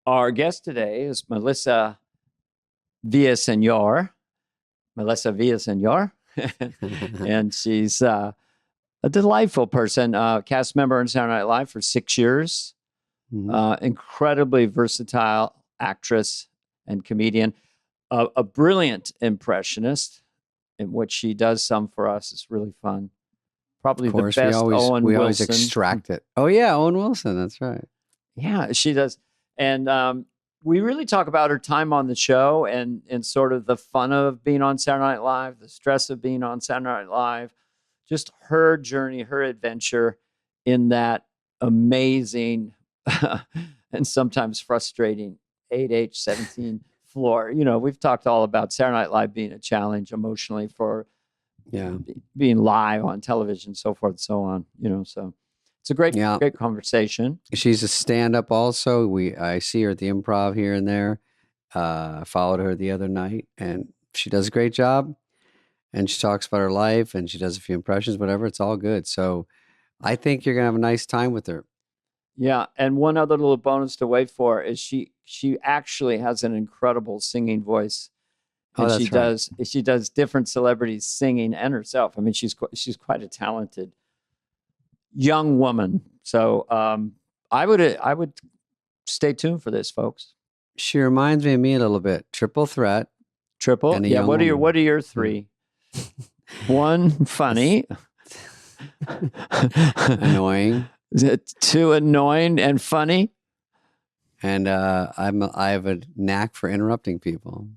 Our guest today is Melissa Villasen. Melissa Villasen. And she's a delightful person, cast member on Saturday Night Live for 6 years, incredibly versatile actress and comedian, a brilliant impressionist in which she does some for us. It's really fun. Probably the best Owen Wilson. We always extract it. Oh, yeah, Owen Wilson. That's right. Yeah, she does. And we really talk about her time on the show and sort of the fun of being on Saturday Night Live, the stress of being on Saturday Night Live, just her journey, her adventure in that amazing and sometimes frustrating 8H 17 floor. You know, we've talked all about Saturday Night Live being a challenge emotionally for being live on television, so forth and so on, you know, so it's a great conversation. She's a stand-up also. I see her at the Improv here and there. Followed her the other night, and she does a great job. And she talks about her life, and she does a few impressions, whatever. It's all good. So I think you're going to have a nice time with her. Yeah, and one other little bonus to wait for is she actually has an incredible singing voice. And she does different celebrities singing and herself. I mean, she's quite a talented young woman. So I would stay tuned for this, folks. She reminds me of me a little bit. Triple threat. Triple. Yeah. What are your three? One, funny. Annoying. Is it two, annoying and funny? And I have a knack for interrupting people.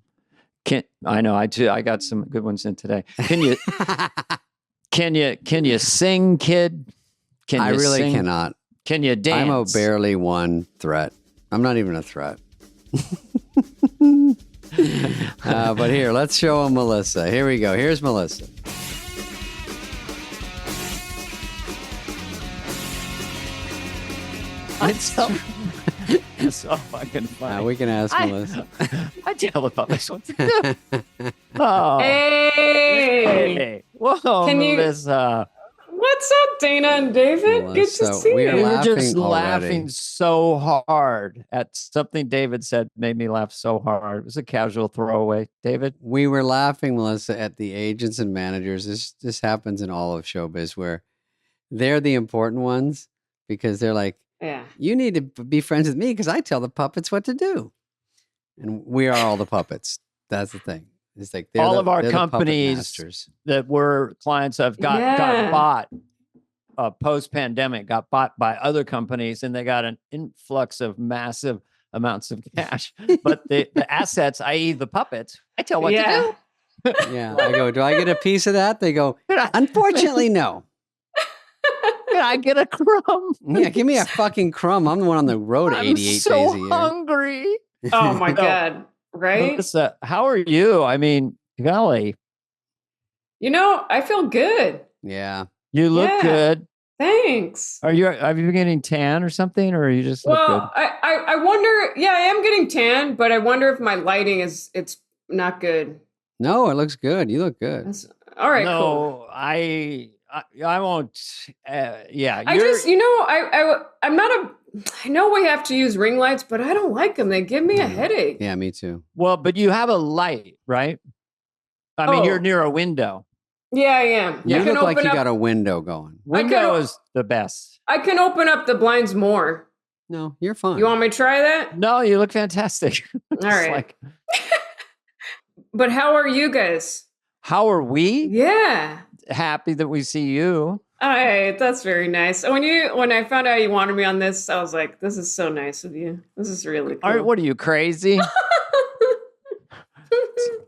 I know I do. I got some good ones in today. Can you sing, kid? I really cannot. Can you dance? I'm a barely one threat. I'm not even a threat. But here, let's show them Melissa. Here we go. Here's Melissa. It's so fucking funny. We can ask Melissa. I tell about this one too. Oh. Hey. Whoa, Melissa. What's up, Dana and David? Melissa, good to see you. We were just laughing so hard at something David said, made me laugh so hard. It was a casual throwaway. David? We were laughing, Melissa, at the agents and managers. This happens in all of showbiz where they're the important ones because they're like, you need to be friends with me because I tell the puppets what to do. And we are all the puppets. That's the thing. It's like all of our companies that were clients of got bought post-pandemic, got bought by other companies, and they got an influx of massive amounts of cash. But the assets, i.e. the puppets, I tell what to do. Yeah. I go, do I get a piece of that? They go, unfortunately, no. Can I get a crumb? Yeah, give me a fucking crumb. I'm the one on the road 88 days a year. I'm so hungry. Oh, my God. Right? Melissa, how are you? I mean, golly. You know, I feel good. Yeah. You look good. Thanks. Have you been getting tan or something, or are you just look good? I wonder, I am getting tan, but I wonder if my lighting it's not good. No, it looks good. You look good. All right, no, cool. I won't. I just, I'm not a. I know we have to use ring lights, but I don't like them. They give me a headache. Yeah, me too. Well, but you have a light, right? I mean, you're near a window. Yeah, I am. You look like you got a window going. Window is the best. I can open up the blinds more. No, you're fine. You want me to try that? No, you look fantastic. All right. But how are you guys? How are we? Yeah. Happy that we see you. All right, that's very nice. When I found out you wanted me on this, I was like, this is so nice of you. This is really cool. What are you, crazy?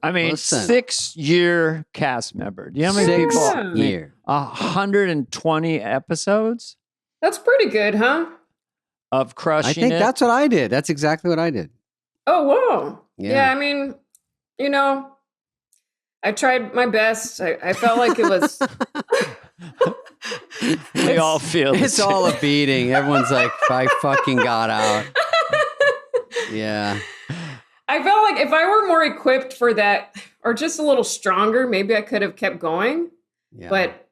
I mean, Listen. 6-year cast member. Do you know how many people? 6 years. 120 episodes? That's pretty good, huh? Of crushing I think that's what I did. That's exactly what I did. Oh, whoa. Yeah, I mean, I tried my best. I felt like it was... We all feel it's all a beating. Everyone's like, I fucking got out. Yeah. I felt like if I were more equipped for that or just a little stronger, maybe I could have kept going. Yeah. But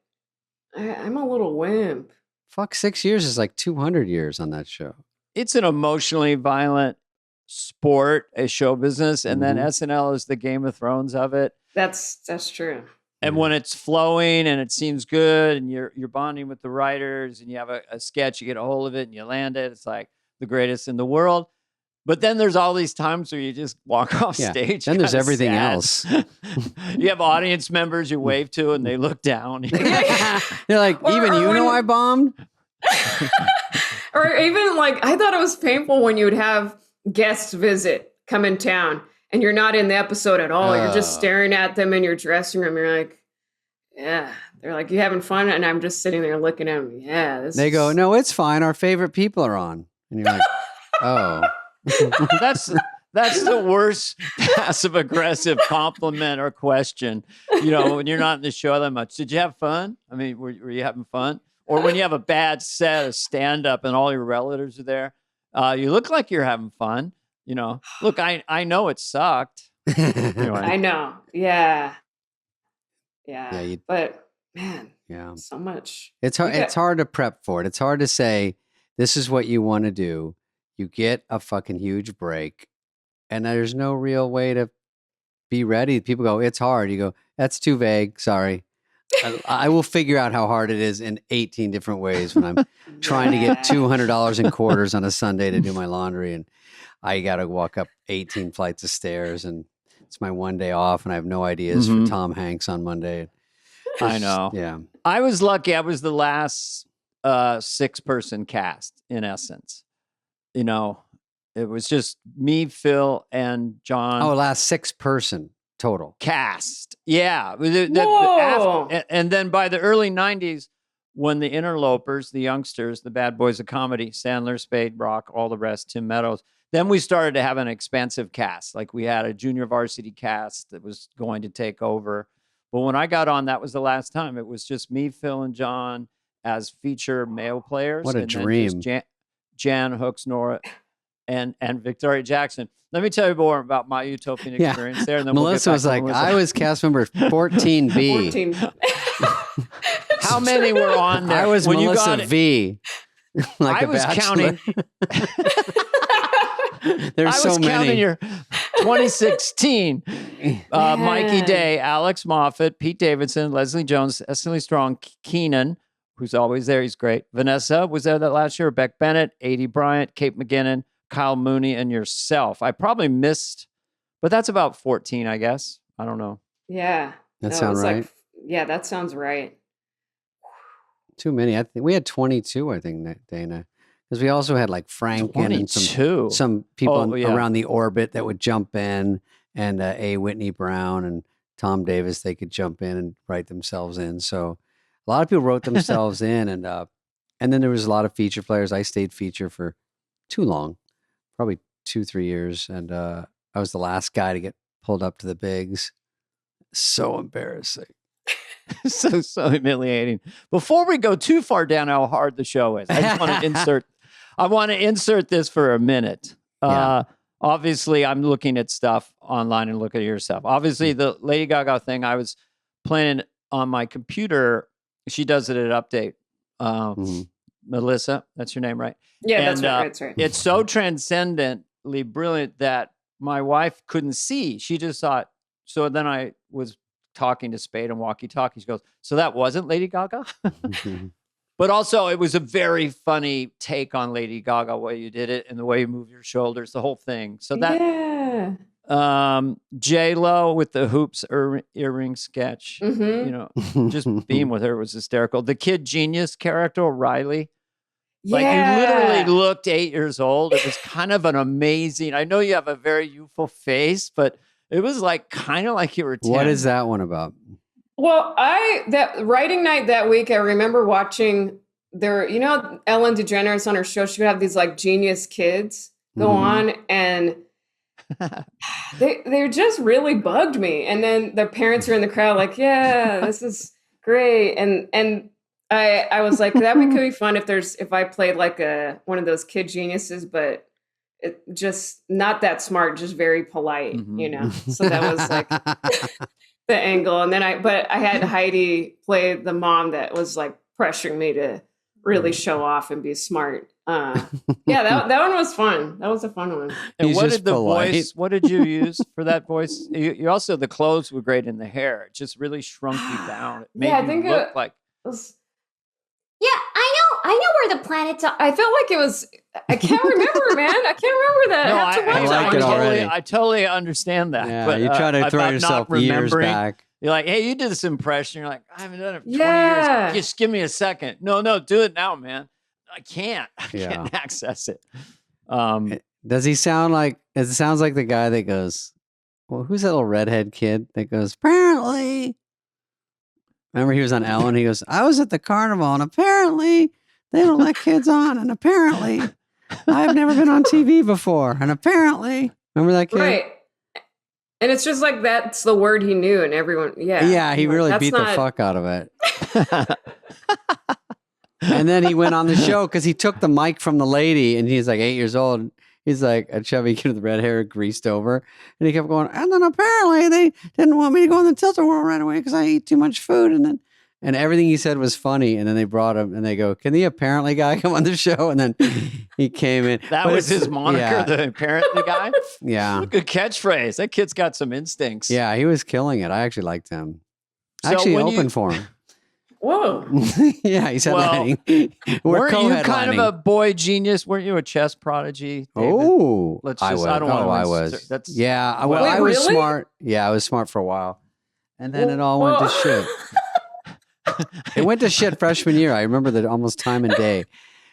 I'm a little wimp. Fuck, 6 years is like 200 years on that show. It's an emotionally violent sport, a show business, and then SNL is the Game of Thrones of it. That's true. And when it's flowing and it seems good and you're bonding with the writers and you have a sketch, you get a hold of it and you land it, it's like the greatest in the world. But then there's all these times where you just walk off stage. Then there's everything sad. Else. You have audience members you wave to and they look down. They're like, even you know I bombed? Or even like, I thought it was painful when you would have guests visit, come in town, and you're not in the episode at all. You're just staring at them in your dressing room. You're like, yeah. They're like, you having fun? And I'm just sitting there looking at them. Yeah. They go, no, it's fine. Our favorite people are on. And you're like, oh. That's the worst passive aggressive compliment or question. You know, when you're not in the show that much. Did you have fun? I mean, were you having fun? Or when you have a bad set of stand up and all your relatives are there, you look like you're having fun. You know, look, I know it sucked. Anyway. I know. Yeah. But man, so much. It's hard. It's hard to prep for it. It's hard to say, this is what you want to do. You get a fucking huge break and there's no real way to be ready. People go, it's hard. You go, that's too vague. Sorry. I will figure out how hard it is in 18 different ways when I'm trying to get $200 in quarters on a Sunday to do my laundry. And I got to walk up 18 flights of stairs and it's my one day off and I have no ideas for Tom Hanks on Monday. I know. Yeah. I was lucky. I was the last 6-person cast in essence. You know, it was just me, Phil, and John. Oh, last 6-person total cast. Yeah. And then by the early 90s, when the interlopers, the youngsters, the bad boys of comedy, Sandler, Spade, Rock, all the rest, Tim Meadows, then we started to have an expansive cast. Like we had a junior varsity cast that was going to take over. But when I got on, that was the last time. It was just me, Phil, and John as feature male players. What a dream. Jan Hooks, Nora, and Victoria Jackson. Let me tell you more about my utopian experience there. And then Melissa was like, I was cast member 14B. 14. How many were on there? I was when Melissa you got V. Like I was counting. There's so many. Counting your 2016. Mikey Day, Alex Moffat, Pete Davidson, Leslie Jones, Cecily Strong, Keenan, who's always there. He's great. Vanessa was there that last year. Beck Bennett, Adie Bryant, Kate McGinnon, Kyle Mooney, and yourself. I probably missed, but that's about 14, I guess. I don't know. Yeah. That sounds right. Yeah, that sounds right. Too many. I think we had 22, I think, Dana. Because we also had like Frank 22. and some people around the orbit that would jump in, and A. Whitney Brown and Tom Davis, they could jump in and write themselves in. So a lot of people wrote themselves in, and then there was a lot of feature players. I stayed feature for too long, probably 2-3 years, and I was the last guy to get pulled up to the bigs. So embarrassing. so humiliating. Before we go too far down how hard the show is, I just want to insert this for a minute. Obviously, I'm looking at stuff online and look at yourself. Obviously, the Lady Gaga thing, I was playing on my computer. She does it at Update. Melissa, that's your name, right? Yeah, that's right. It's so transcendently brilliant that my wife couldn't see. She just thought, so then I was talking to Spade and walkie-talkie. She goes, so that wasn't Lady Gaga? But also, it was a very funny take on Lady Gaga, the way you did it and the way you move your shoulders, the whole thing. So that, J-Lo with the hoops earring sketch, you know, just being with her was hysterical. The Kid Genius character, Riley, like you literally looked 8 years old. It was kind of an amazing, I know you have a very youthful face, but it was like kind of like you were 10. What is that one about? Well, that writing night that week, I remember watching Ellen DeGeneres on her show, she would have these like genius kids go on, and they just really bugged me. And then their parents were in the crowd like, yeah, this is great. And I was like, that could be fun if I played like one of those kid geniuses, but it just not that smart, just very polite, you know? So that was like the angle. And then I had Heidi play the mom that was like pressuring me to really show off and be smart. Yeah, that one was fun. That was a fun one. And He's what just did the polite. voice? What did you use for that voice? You also the clothes were great in the hair. It just really shrunk you down. It made Yeah, I you think look like. Yeah, I know where the planets are. I felt like it was. I can't remember, man. I can't remember that. No, I have to watch like it already. I totally understand that. Yeah, but, you try to throw about yourself not years remembering. back. You're like, hey, you did this impression. You're like, I haven't done it for 20 Yeah. years. Just give me a second. No, do it now, man. I can't Yeah. access it. Does he sound like? It sounds like the guy that goes, "Well, who's that little redhead kid that goes?" Apparently, remember he was on Ellen. He goes, "I was at the carnival, and apparently they don't let kids on, and apparently I've never been on TV before, and apparently." Remember that kid? Right. And it's just like that's the word he knew, and everyone, yeah. Yeah, he really That's beat the not- fuck out of it. And then he went on the show because he took the mic from the lady, and he's like 8 years old. He's like a chubby kid with red hair, greased over, and he kept going. And then apparently they didn't want me to go in the Tilt-A-Whirl right away because I eat too much food. And everything he said was funny. And then they brought him, and they go, "Can the apparently guy come on the show?" And then he came in. That But was it's- his moniker, Yeah, the apparently guy. yeah, Good catchphase. That kid's got some instincts. yeah. He was killing it. I actually liked him. I So actually when you- opened for him. Whoa. Yeah, he's Well, headlining. We're Weren't you kind of co-headlining. a boy genius? Weren't you a chess prodigy, David? Oh, Let's I just- was. I don't wanna I ins- was. that's- Yeah, well, Wait, I was really? smart. Yeah, I was smart for a while, and then it all went to shit. It went to shit freshman year. I remember that almost time and day.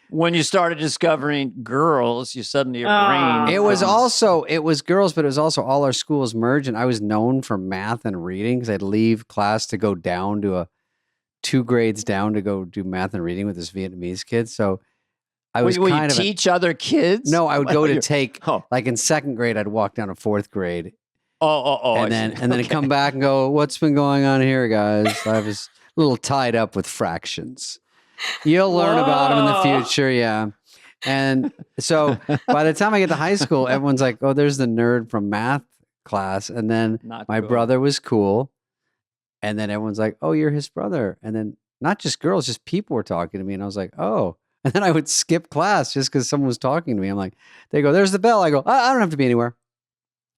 When you started discovering girls, you suddenly your Ah. brain. It was becomes- girls, but it was also all our schools merged, and I was known for math and reading because I'd leave class to go down to 2 grades down to go do math and reading with this Vietnamese kid. So I was Will you kind of teach other kids? no. I would go to You're- take Oh, like in 2nd grade. I'd walk down to 4th grade. I and see. then Okay. come back and go, "What's been going on here, guys? I was a little tied up with fractions. You'll learn about them in the Whoa. future." Yeah. And so by the time I get to high school, everyone's like, "Oh, there's the nerd from math class." And then Not my cool. brother was cool. And then everyone's like, "Oh, you're his brother." And then not just girls, just people were talking to me. And I was like, "Oh." And then I would skip class just because someone was talking to me. I'm like, they go, "There's the bell." I go, I don't have to be anywhere."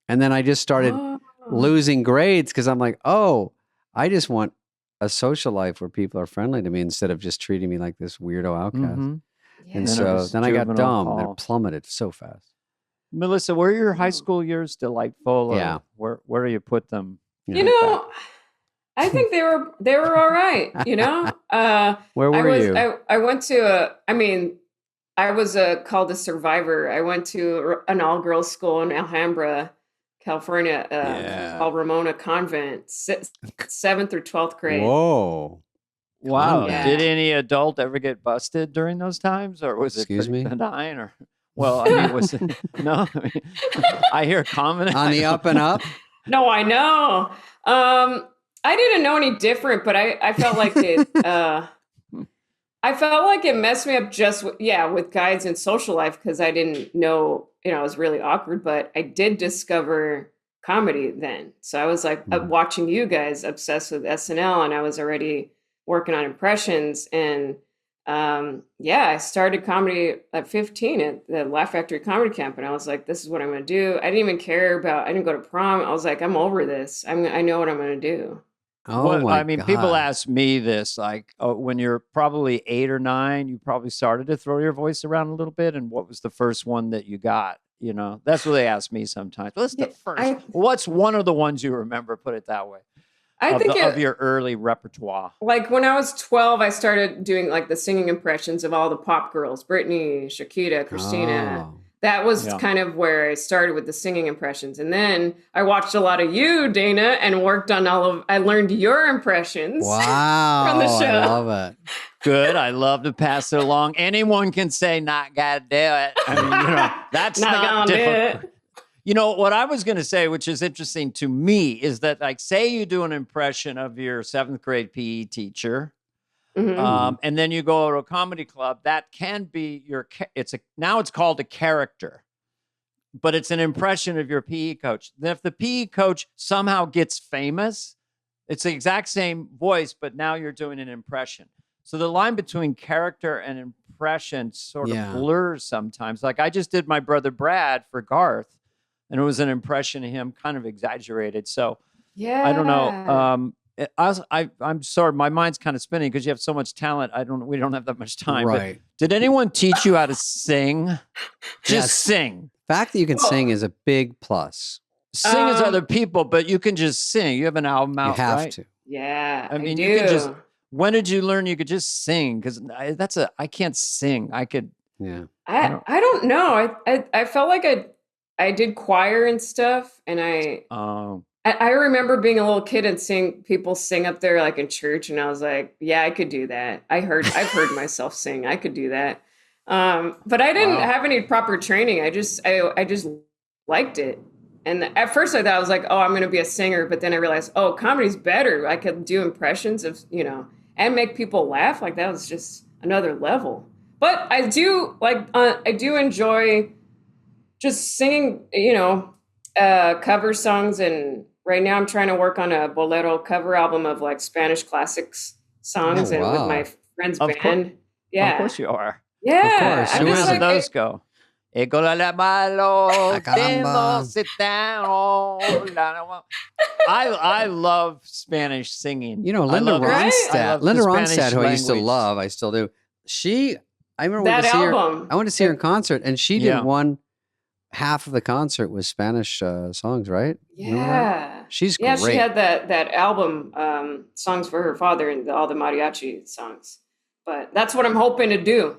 And then I just started Oh. losing grades because I'm like, "Oh, I just want a social life where people are friendly to me instead of just treating me like this weirdo outcast." Mhm. Yeah. And then it so was then I got juvenile dumb hall. and it plummeted so fast. Melissa, were your high Oh. school years delightful? Or Yeah. Where do you put them? You know, I think they were all right. You know, Where were you? I went to I was called a survivor. I went to an all girls school in Alhambra, California, Yeah. called Ramona Convent, 7th through 12th grade. Whoa. Wow. Yeah. Did any adult ever get busted during those times, or was it Excuse pretty me? benign? Or well, I mean, was it no? I mean, I hear common On the up and up? No, I know. I didn't know any different, but I felt like it. I felt like it messed me up just with guides and social life because I didn't know. It was really awkward. But I did discover comedy then, so I was like watching you guys obsessed with SNL, and I was already working on impressions. And I started comedy at 15 at the Laugh Factory Comedy Camp, and I was like, "This is what I'm going to do." I didn't even care about. I didn't go to prom. I was like, "I'm over this. I know what I'm going to do." Oh Well, my I mean, God. people ask me this, like, when you're probably 8 or 9, you probably started to throw your voice around a little bit. And what was the first one that you got? You know, that's what they ask me sometimes. What's the Yeah, first? What's one of the ones you remember? Put it that way. I think of your early repertoire. like when I was 12, I started doing like the singing impressions of all the pop girls, Britney, Shakira, Christina. Oh. That was Yeah. kind of where I started with the singing impressions. And then I watched a lot of you, Dana, and worked on I learned your impressions. Wow. From the show. I love it. Good. I love to pass it along. Anyone can say, "Not gotta do it." I mean, that's Not not gonna do difficult. it. You know, what I was going to say, which is interesting to me, is that, like, say you do an impression of your 7th grade PE teacher, Mhm. and then you go to a comedy club, that can be now it's called a character, but it's an impression of your PE coach. Then if the PE coach somehow gets famous, it's the exact same voice, but now you're doing an impression. So the line between character and impression sort of blurs sometimes. Like I just did my brother Brad for Garth, and it was an impression of him, kind of exaggerated. So I don't know. I'm sorry, my mind's kind of spinning because you have so much talent. We don't have that much time. Right. But did anyone teach you how to sing? Just sing. The fact that you can sing is a big plus. Sing as other people, but you can just sing. You have an album out, You have right? to. Yeah, I mean, do. you can just. When did you learn you could just sing? Because I can't sing. I could. Yeah. I don't know. I felt like I did choir and stuff, and I remember being a little kid and seeing people sing up there like in church, and I was like, yeah, I could do that. I've heard myself sing. I could do that. But I didn't have any proper training. I just liked it. And at first I thought I was like, oh, I'm going to be a singer. But then I realized, oh, comedy's better. I could do impressions of, and make people laugh. Like that was just another level. But I do enjoy just singing, cover songs. And right now I'm trying to work on a bolero cover album of like Spanish classics songs with my friend's band. Yeah. Of course you are. Yeah. How do those go? I love Spanish singing. Linda Ronstadt, who I used to love, I still do. I remember I went to see her in concert, and she did one half of the concert with Spanish songs, right? Yeah. She's great. Yeah, she had that album, songs for her father and all the mariachi songs. But that's what I'm hoping to do,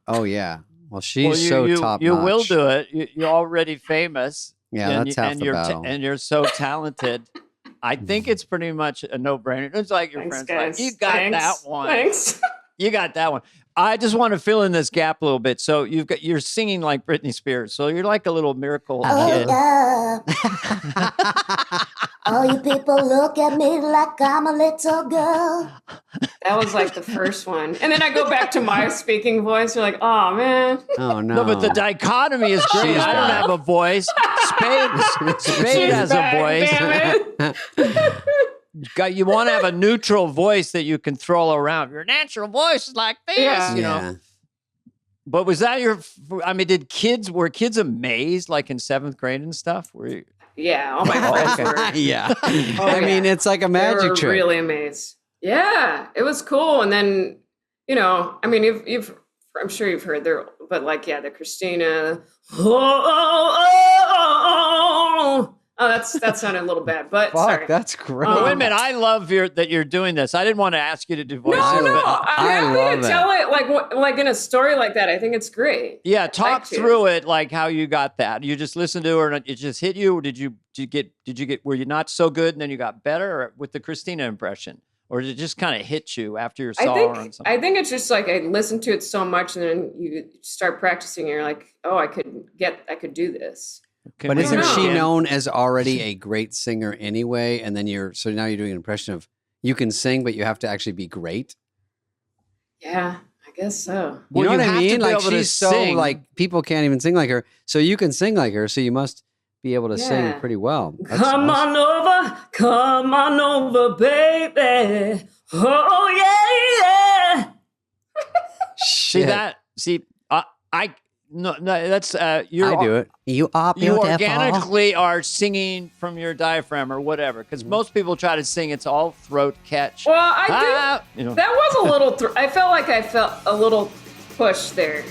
Oh, yeah. Well, she's so top notch. You will do it. You're already famous. Yeah, that's half the battle. And you're so talented. I think it's pretty much a no-brainer. It's like your friends like, you got that one. Thanks. You got that one. I just want to fill in this gap a little bit. So you're singing like Britney Spears. So you're like a little miracle kid. All you people look at me like I'm a little girl. That was like the first one. And then I go back to my speaking voice. You're like, oh, man. Oh, no. No, but the dichotomy is great. I don't have a voice. Spade has a voice. Damn it. You want to have a neutral voice that you can throw around. Your natural voice is like this, you know. But was that were kids amazed like in 7th grade and stuff? Yeah, all my friends were. Yeah. I mean, it's like a magic trick. Really amazed. Yeah, it was cool. And then, I'm sure you've heard there, but like, the Christina. That sounded a little bad, but sorry. That's great. Wait a minute, I love that you're doing this. I didn't want to ask you to do voices. No, I'm happy to tell it like in a story like that. I think it's great. Yeah, talk through it, like how you got that. You just listened to her and it just hit you. Or did you get? Were you not so good and then you got better with the Christina impression, or did it just kind of hit you after you saw her on something? I think it's just like I listened to it so much, and then you start practicing. And you're like, oh, I could do this. But isn't she known as already a great singer anyway? And then now you're doing an impression of you can sing, but you have to actually be great. Yeah, I guess so. You know what I mean? Like she's so like people can't even sing like her. So you can sing like her. So you must be able to sing pretty well. Come on over, baby. Oh yeah. No, that's I do it. You are beautiful. You organically are singing from your diaphragm or whatever, because most people try to sing. It's all throat catch. Well, I do. That was a little. I felt like I felt a little push there.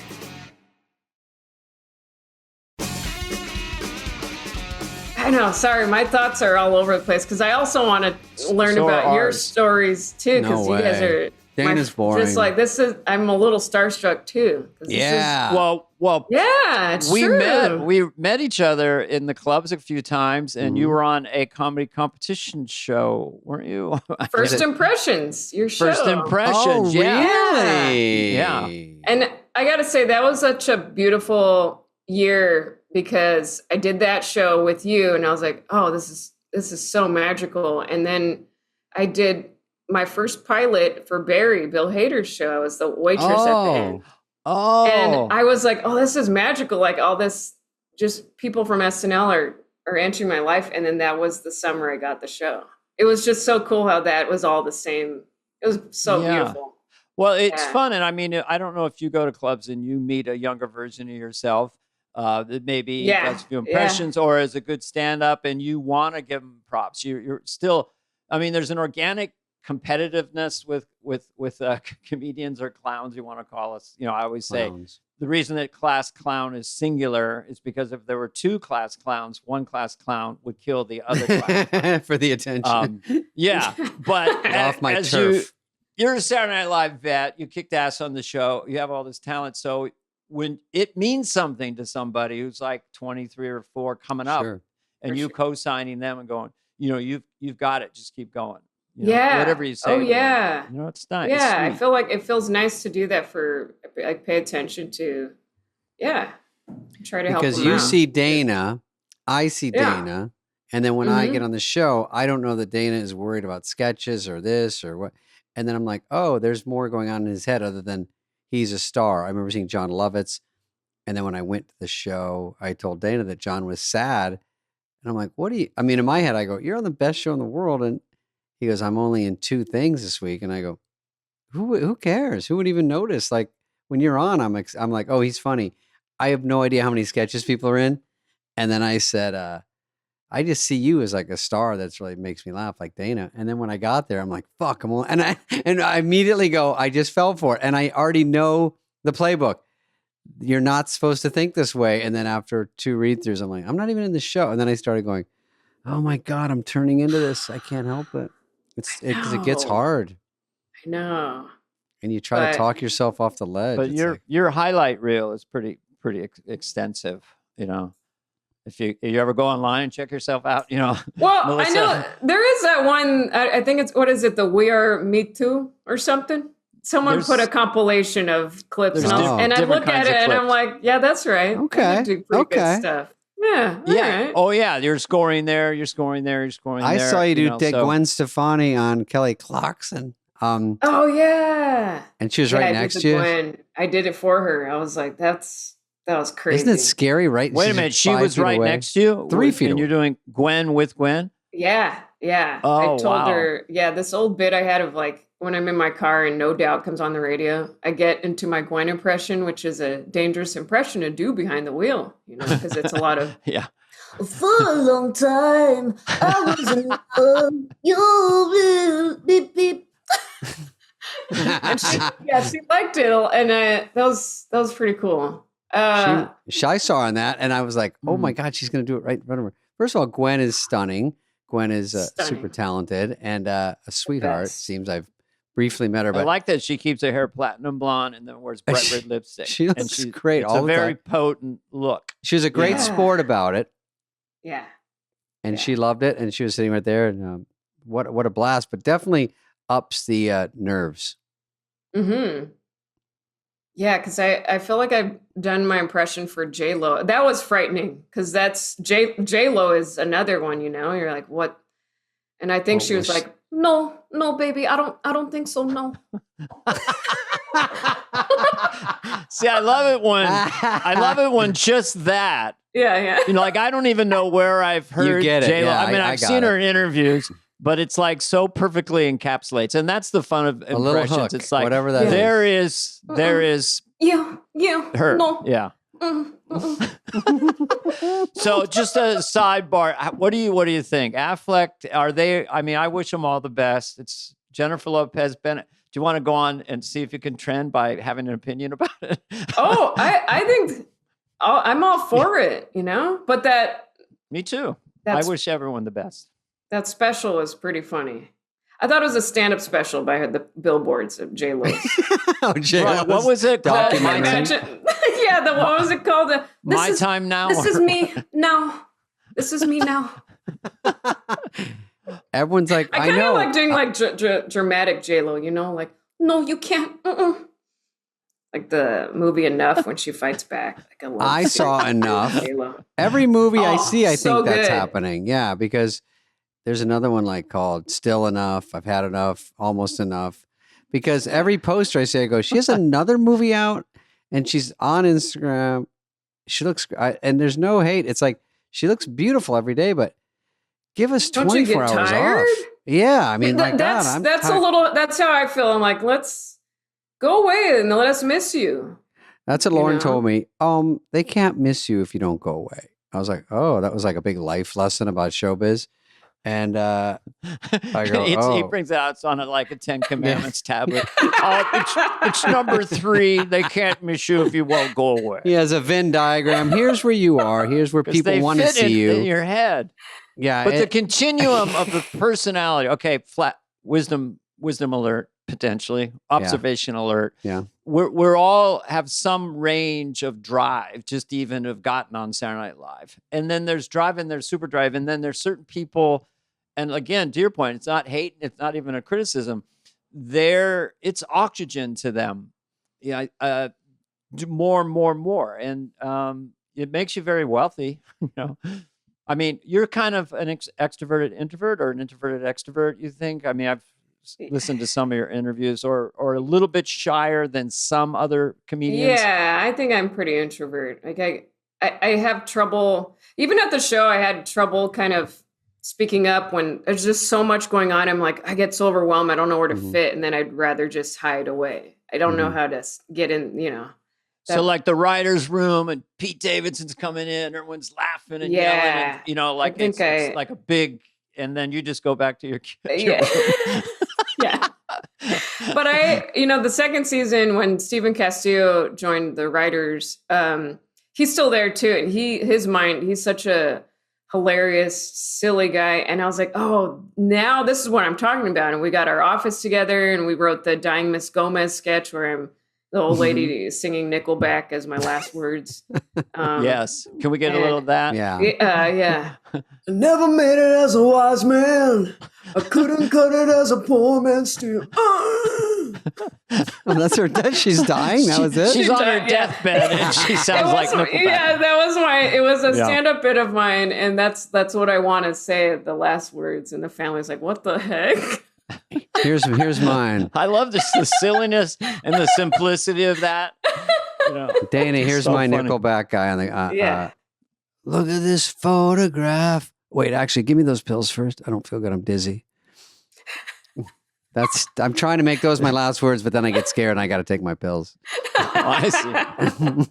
I know. Sorry, my thoughts are all over the place because I also want to learn about your stories too, because you guys are. Dana's boring. Just like this is, I'm a little starstruck too. Yeah. Well. Yeah, it's true. We met each other in the clubs a few times, and you were on a comedy competition show, weren't you? First Impressions, your show. First Impressions. Oh, really? Yeah. And I got to say that was such a beautiful year because I did that show with you, and I was like, oh, this is so magical. And then I did my first pilot for Bill Hader's show. I was the waitress at the end. Oh. And I was like, oh, this is magical. Like all this, just people from SNL are entering my life. And then that was the summer I got the show. It was just so cool how that was all the same. It was so beautiful. Well, it's fun. And I mean, I don't know if you go to clubs and you meet a younger version of yourself that maybe does a few impressions or is a good stand-up and you want to give them props. You're still, I mean, there's an organic competitiveness with comedians or clowns, you want to call us. You know, I always say the reason that class clown is singular is because if there were two class clowns, one class clown would kill the other class clown. For the attention. But off my turf. You're a Saturday Night Live vet. You kicked ass on the show. You have all this talent. So when it means something to somebody who's like 23 or 4 coming up and you co-signing them and going, you know, you've got it. Just keep going. You know, whatever you say. Oh, yeah. You know, it's nice. Yeah. I feel like it feels nice to do that for like pay attention to, try to help them because you out. see Dana, I see Dana. And then when I get on the show, I don't know that Dana is worried about sketches or this or what. And then I'm like, oh, there's more going on in his head other than he's a star. I remember seeing John Lovitz. And then when I went to the show, I told Dana that John was sad. And I'm like, I mean, in my head, I go, you're on the best show in the world. And he goes, I'm only in 2 things this week. And I go, who cares? Who would even notice? Like when you're on, I'm like, oh, he's funny. I have no idea how many sketches people are in. And then I said, I just see you as like a star that's really makes me laugh like Dana. And then when I got there, I'm like, fuck, I'm on. And I immediately go, I just fell for it. And I already know the playbook. You're not supposed to think this way. And then after 2 read-throughs, I'm like, I'm not even in the show. And then I started going, oh my God, I'm turning into this. I can't help it. Because it gets hard. I know. And you try to talk yourself off the ledge. But your highlight reel is pretty extensive, you know. If you ever go online and check yourself out, you know. Well, Melissa. I know there is that one. I think it's what is it? The We Are Me Too or something. Someone put a compilation of clips, and I look at it and I'm like, yeah, that's right. Okay, do pretty good stuff. Yeah. Right. Oh yeah. You're scoring there. You're scoring there. You're scoring there. I saw you do Gwen Stefani on Kelly Clarkson. Oh yeah. And she was right next to you. Gwen. I did it for her. I was like, that was crazy. Isn't it scary? Right? Wait a minute. She was right next to you. 3 feet. And you're doing Gwen with Gwen. Yeah. Oh, I told her. Yeah. This old bit I had of like when I'm in my car and No Doubt comes on the radio, I get into my Gwen impression, which is a dangerous impression to do behind the wheel, you know, because it's a lot of For a long time, I was in love. You beep beep. And she liked it, and that was pretty cool. I saw on that, and I was like, oh my God, she's going to do it right in front of her. First of all, Gwen is stunning. Gwen is super talented and a sweetheart. Seems I've briefly met her, but I like that she keeps her hair platinum blonde and then wears bright red lipstick. She looks great all the time. It's a very potent look. She was a great sport about it. Yeah. And she loved it, and she was sitting right there, and what a blast! But definitely ups the nerves. Mm-hmm. Yeah, because I feel like I've done my impression for J-Lo. That was frightening because that's J-Lo is another one. You know, you're like, what? And I think she was like, no, baby, I don't think so. No. See, I love it when just that. Yeah. You know, like I don't even know where I've heard J-Lo. Yeah, I mean, I've seen her in interviews, but it's like so perfectly encapsulates, and that's the fun of impressions. A little hook, it's like whatever that is. There is her. No. Yeah. So just a sidebar. What do you think? Affleck, are they? I mean, I wish them all the best. It's Jennifer Lopez Bennett. Do you want to go on and see if you can trend by having an opinion about it? Oh, I think I'm all for it, you know, but me too. I wish everyone the best. That special was pretty funny. I thought it was a stand-up special by the billboards of J-Lo. What was it called? What was it called? My Time Now? This is me now. This is me now. Everyone's like, I know. kind of like doing like dramatic J-Lo, you know? Like, no, you can't. Like the movie Enough when she fights back. Like I saw Enough. Every movie I see, I think that's happening. Yeah, because there's another one like called Still Enough. I've had enough, almost enough. Because every poster I see, I go, she has another movie out and she's on Instagram. She looks, and there's no hate. It's like, she looks beautiful every day, but give us 24 hours off. Yeah. I mean, that's how I feel. I'm like, let's go away and let us miss you. That's what Lauren told me. They can't miss you if you don't go away. I was like, oh, that was like a big life lesson about showbiz. And I go, He brings it out. It's on like a 10 Commandments tablet. It's number 3. They can't miss you if you won't go away. He has a Venn diagram. Here's where you are. Here's where people want to see you in your head. Yeah, but the continuum of the personality. Okay, flat wisdom alert. Potentially observation alert. Yeah. We're all have some range of drive, just even have gotten on Saturday Night Live. And then there's drive and there's super drive. And then there's certain people, and again, to your point, it's not hate, it's not even a criticism. It's oxygen to them. Yeah. More. And it makes you very wealthy. I mean, you're kind of an extroverted introvert or an introverted extrovert, you think? I mean, I've listened to some of your interviews, or a little bit shyer than some other comedians. Yeah, I think I'm pretty introvert. Like I have trouble, even at the show, I had trouble kind of speaking up when there's just so much going on. I'm like, I get so overwhelmed. I don't know where to fit. And then I'd rather just hide away. I don't know how to get in, So like the writer's room and Pete Davidson's coming in, everyone's laughing and yelling, and, like it's like a big, and then you just go back to your Yeah. But the second season when Stephen Castillo joined the writers, he's still there too. And he's such a hilarious, silly guy. And I was like, oh, now this is what I'm talking about. And we got our office together and we wrote the Dying Miss Gomez sketch where I'm the old lady singing Nickelback as my last words. Yes. Can we get a little of that? Yeah. Yeah. I never made it as a wise man. I couldn't cut it as a poor man still. That's her death. She's dying. That was it. She's on her deathbed and she sounds like Nickelback. Yeah, it was a stand-up bit of mine. And that's what I want to say, the last words. And the family's like, what the heck? Here's mine. I love the silliness and the simplicity of that. Dana, here's so my funny. Nickelback guy on the. Look at this photograph. Wait, actually, give me those pills first. I don't feel good. I'm dizzy. I'm trying to make those my last words, but then I get scared and I got to take my pills. Oh, I see.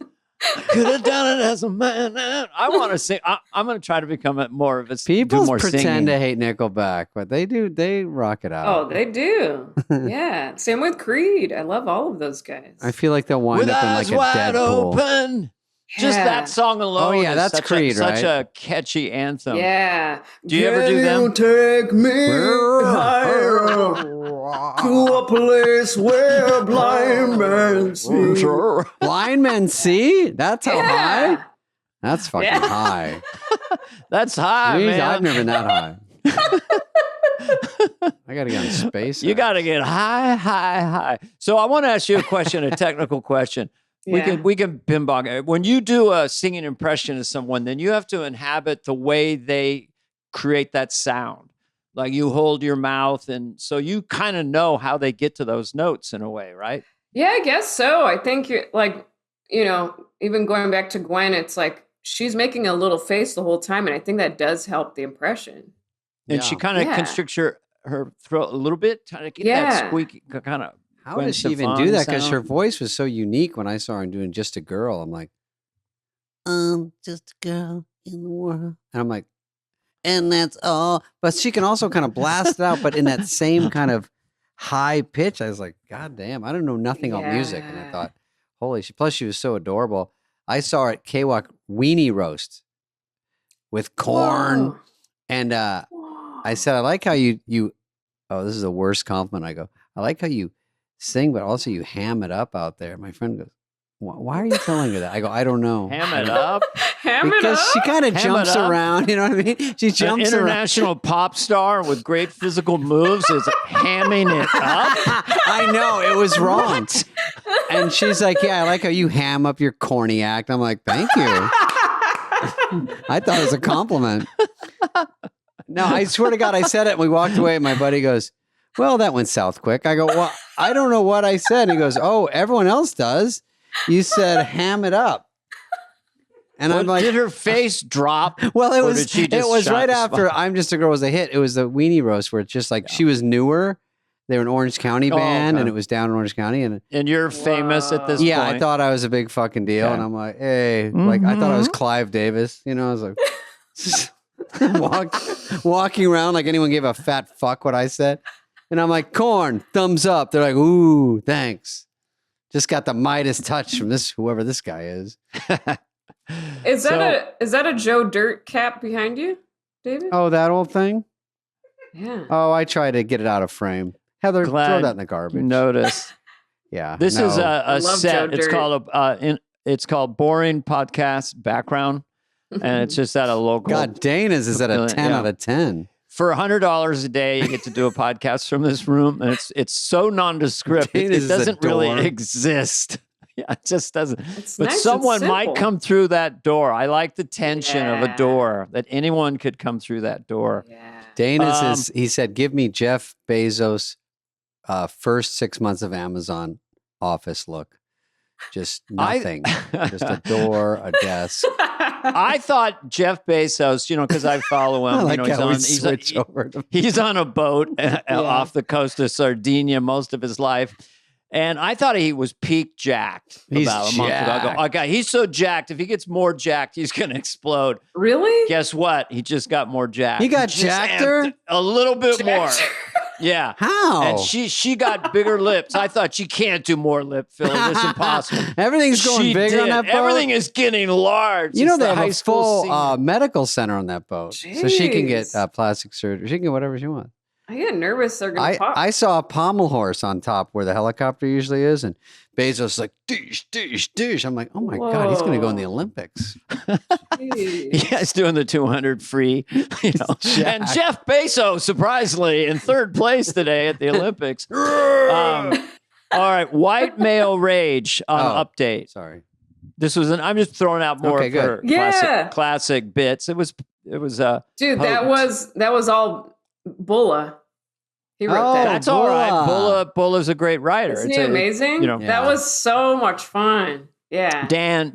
Could have done it as a man. I want to sing. I'm going to try to become more of a people more pretend singing. to hate Nickelback, but they do. They rock it out. Oh, they do. Yeah. Same with Creed. I love all of those guys. I feel like they'll wind up in like a wide Deadpool. Open. Just that song alone. Oh yeah, that's Creed, right? Such a catchy anthem. Yeah. Do you ever do them? Take me higher to a place where blind men see. Blind men see? That's how high? That's fucking high. That's high, man. I've never been that high. I got to get on space. You got to get high. So I want to ask you a question, a technical question. We can pinball it. When you do a singing impression of someone, then you have to inhabit the way they create that sound. Like you hold your mouth, and so you kind of know how they get to those notes in a way, right? Yeah, I guess so. I think you're like, even going back to Gwen, it's like she's making a little face the whole time, and I think that does help the impression. And she kind of constricts her throat a little bit, trying to get that squeaky kind of. How does she even do that? Because her voice was so unique when I saw her doing Just a Girl. I'm like, just a girl in the world. And I'm like, and that's all. But she can also kind of blast it out, but in that same kind of high pitch. I was like, God damn, I don't know nothing about music. And I thought, holy shit. Plus, she was so adorable. I saw her at K-Walk Weenie Roast with corn. Whoa. And I said, I like how you, oh, this is the worst compliment. I go, I like how you sing, but also you ham it up out there. My friend goes, why are you telling her that? I go, I don't know. Ham it up? Because she kind of jumps around, you know what I mean? She jumps around. An international pop star with great physical moves is hamming it up? I know, it was wrong. And she's like, yeah, I like how you ham up your corny act. I'm like, thank you. I thought it was a compliment. No, I swear to God, I said it and we walked away and my buddy goes, well, that went south quick. I go, well, I don't know what I said. And he goes, oh, everyone else does. You said ham it up. And I'm like, did her face drop? Well, it was right after I'm Just a Girl was a hit. It was the Weenie Roast where it's just like she was newer They were an Orange County band, okay. and it was down in Orange County. And you're famous at this yeah, point. I thought I was a big fucking deal. Okay. And I'm like, hey, like I thought I was Clive Davis. You know, I was like, walking around like anyone gave a fat fuck what I said. And I'm like, Corn, thumbs up. They're like, ooh, thanks. Just got the Midas touch from whoever this guy is. Is that a Joe Dirt cap behind you, David? Oh, that old thing? Yeah. Oh, I try to get it out of frame. Heather, throw that in the garbage. Notice. Yeah. This is a set. It's called Boring Podcast Background. And it's just at a local. God, Dana's is at a 10 out of 10. For $100 a day, you get to do a podcast from this room. And it's so nondescript. It doesn't really exist. Yeah, it just doesn't. It's but nice, someone it's might simple. come through that door. I like the tension of a door, that anyone could come through that door. Yeah. Dana's he said, give me Jeff Bezos' first 6 months of Amazon office look. Just nothing. Just a door, a desk. I thought Jeff Bezos, because I follow him. I like how he's on a boat off the coast of Sardinia most of his life. And I thought he was peak jacked about a month ago. I go, okay, he's so jacked. If he gets more jacked, he's going to explode. Really? Guess what? He just got more jacked. He got jacked a little bit more. Yeah. How? And she got bigger lips. I thought she can't do more lip filler. It's impossible. Everything's going bigger on that boat. Everything is getting large. You know, they have a full medical center on that boat. Jeez. So she can get plastic surgery. She can get whatever she wants. I get nervous they're going to pop. I saw a pommel horse on top where the helicopter usually is, and Bezos is like, douche, douche, douche. I'm like, oh my God, he's going to go in the Olympics. Yeah, he's doing the 200 free. And Jeff Bezos, surprisingly, in third place today at the Olympics. All right, white male rage on Update. Sorry. This was I'm just throwing out more for classic bits. It was dude, that was all Bulla. He wrote that. That's all right. Bulla's a great writer. Isn't he amazing? That was so much fun. Yeah. Dan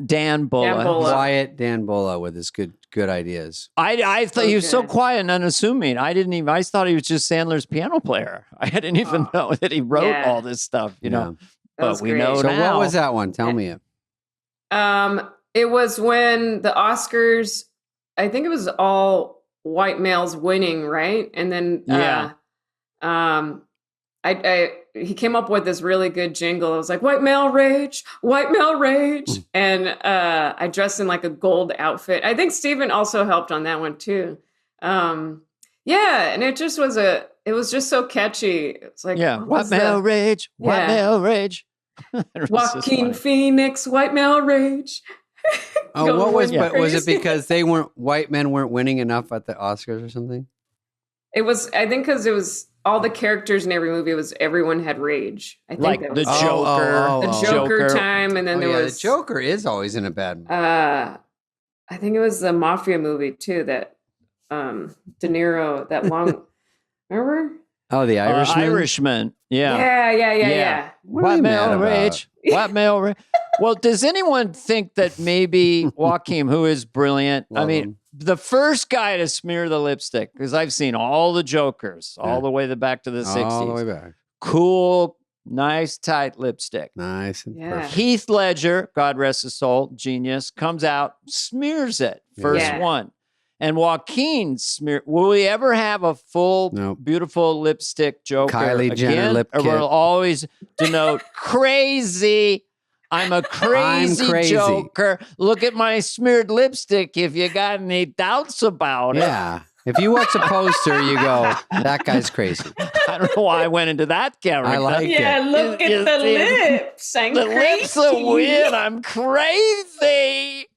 Bulla. Quiet Dan Bulla with his good ideas. I thought he was so quiet and unassuming. I thought he was just Sandler's piano player. I didn't even know that he wrote all this stuff, But we know so now. What was that one? Tell me it. It was when the Oscars, I think it was all white males winning, right? And then he came up with this really good jingle. It was like white male rage, and I dressed in like a gold outfit. I think Steven also helped on that one too. And it just was it was just so catchy. It's like white male rage, white male rage. Joaquin Phoenix, white male rage. What was it because white men weren't winning enough at the Oscars or something? It was, I think, because it was all the characters in every movie everyone had rage. I think like the Joker, the Joker time, and then there was the Joker is always in a bad movie. I think it was the Mafia movie too that De Niro, that long, remember? Oh, the Irishman. Irishman, yeah. White male rage, white male rage. Well, does anyone think that maybe Joaquin, who is brilliant, the first guy to smear the lipstick, because I've seen all the Jokers all the way back to the 60s. All the way back. Cool, nice, tight lipstick. Nice and perfect. Heath Ledger, God rest his soul, genius, comes out, smears it. First one. And Joaquin will we ever have a full, beautiful lipstick Joker Kylie Jenner again? lip Or kit. will always denote crazy? I'm a crazy Joker. Look at my smeared lipstick if you got any doubts about it. Yeah. If you watch a poster, you go, that guy's crazy. I don't know why I went into that character. I like it. Yeah, look at the lips. I'm the crazy. lips are weird. I'm crazy.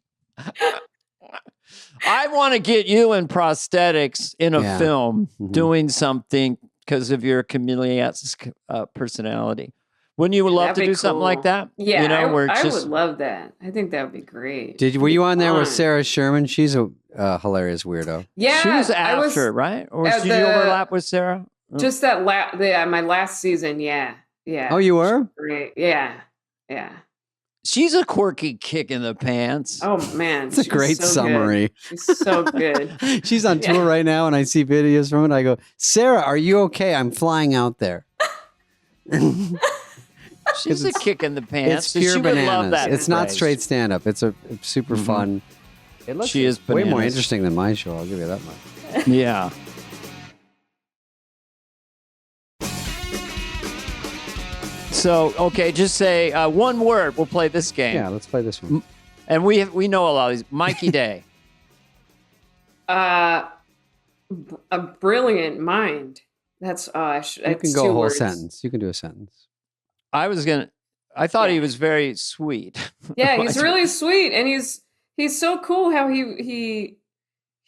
I want to get you in prosthetics in a film doing something because of your chameleon personality. Wouldn't you love to do something like that? Yeah, I would love that. I think that would be great. Were you on there with Sarah Sherman? She's a hilarious weirdo. Yeah, she was after, right? Or did you overlap with Sarah? Just that my last season, yeah. Oh, you were? Great, yeah. She's a quirky kick in the pants. Oh man, it's a great summary. Good. She's so good. She's on tour right now, and I see videos from it. I go, Sarah, are you okay? I'm flying out there. She's a kick in the pants. It's so pure she would love bananas. that It's not phrase. straight stand up. It's a super fun. It looks She is way more bananas. interesting than my show. I'll give you that much. Yeah. So, okay, just say one word. We'll play this game. Yeah, let's play this one. And we know a lot of these. Mikey Day. A brilliant mind. That's You can go a whole sentence. You can do a sentence. I thought he was very sweet. Yeah, he's really sweet, and he's so cool how he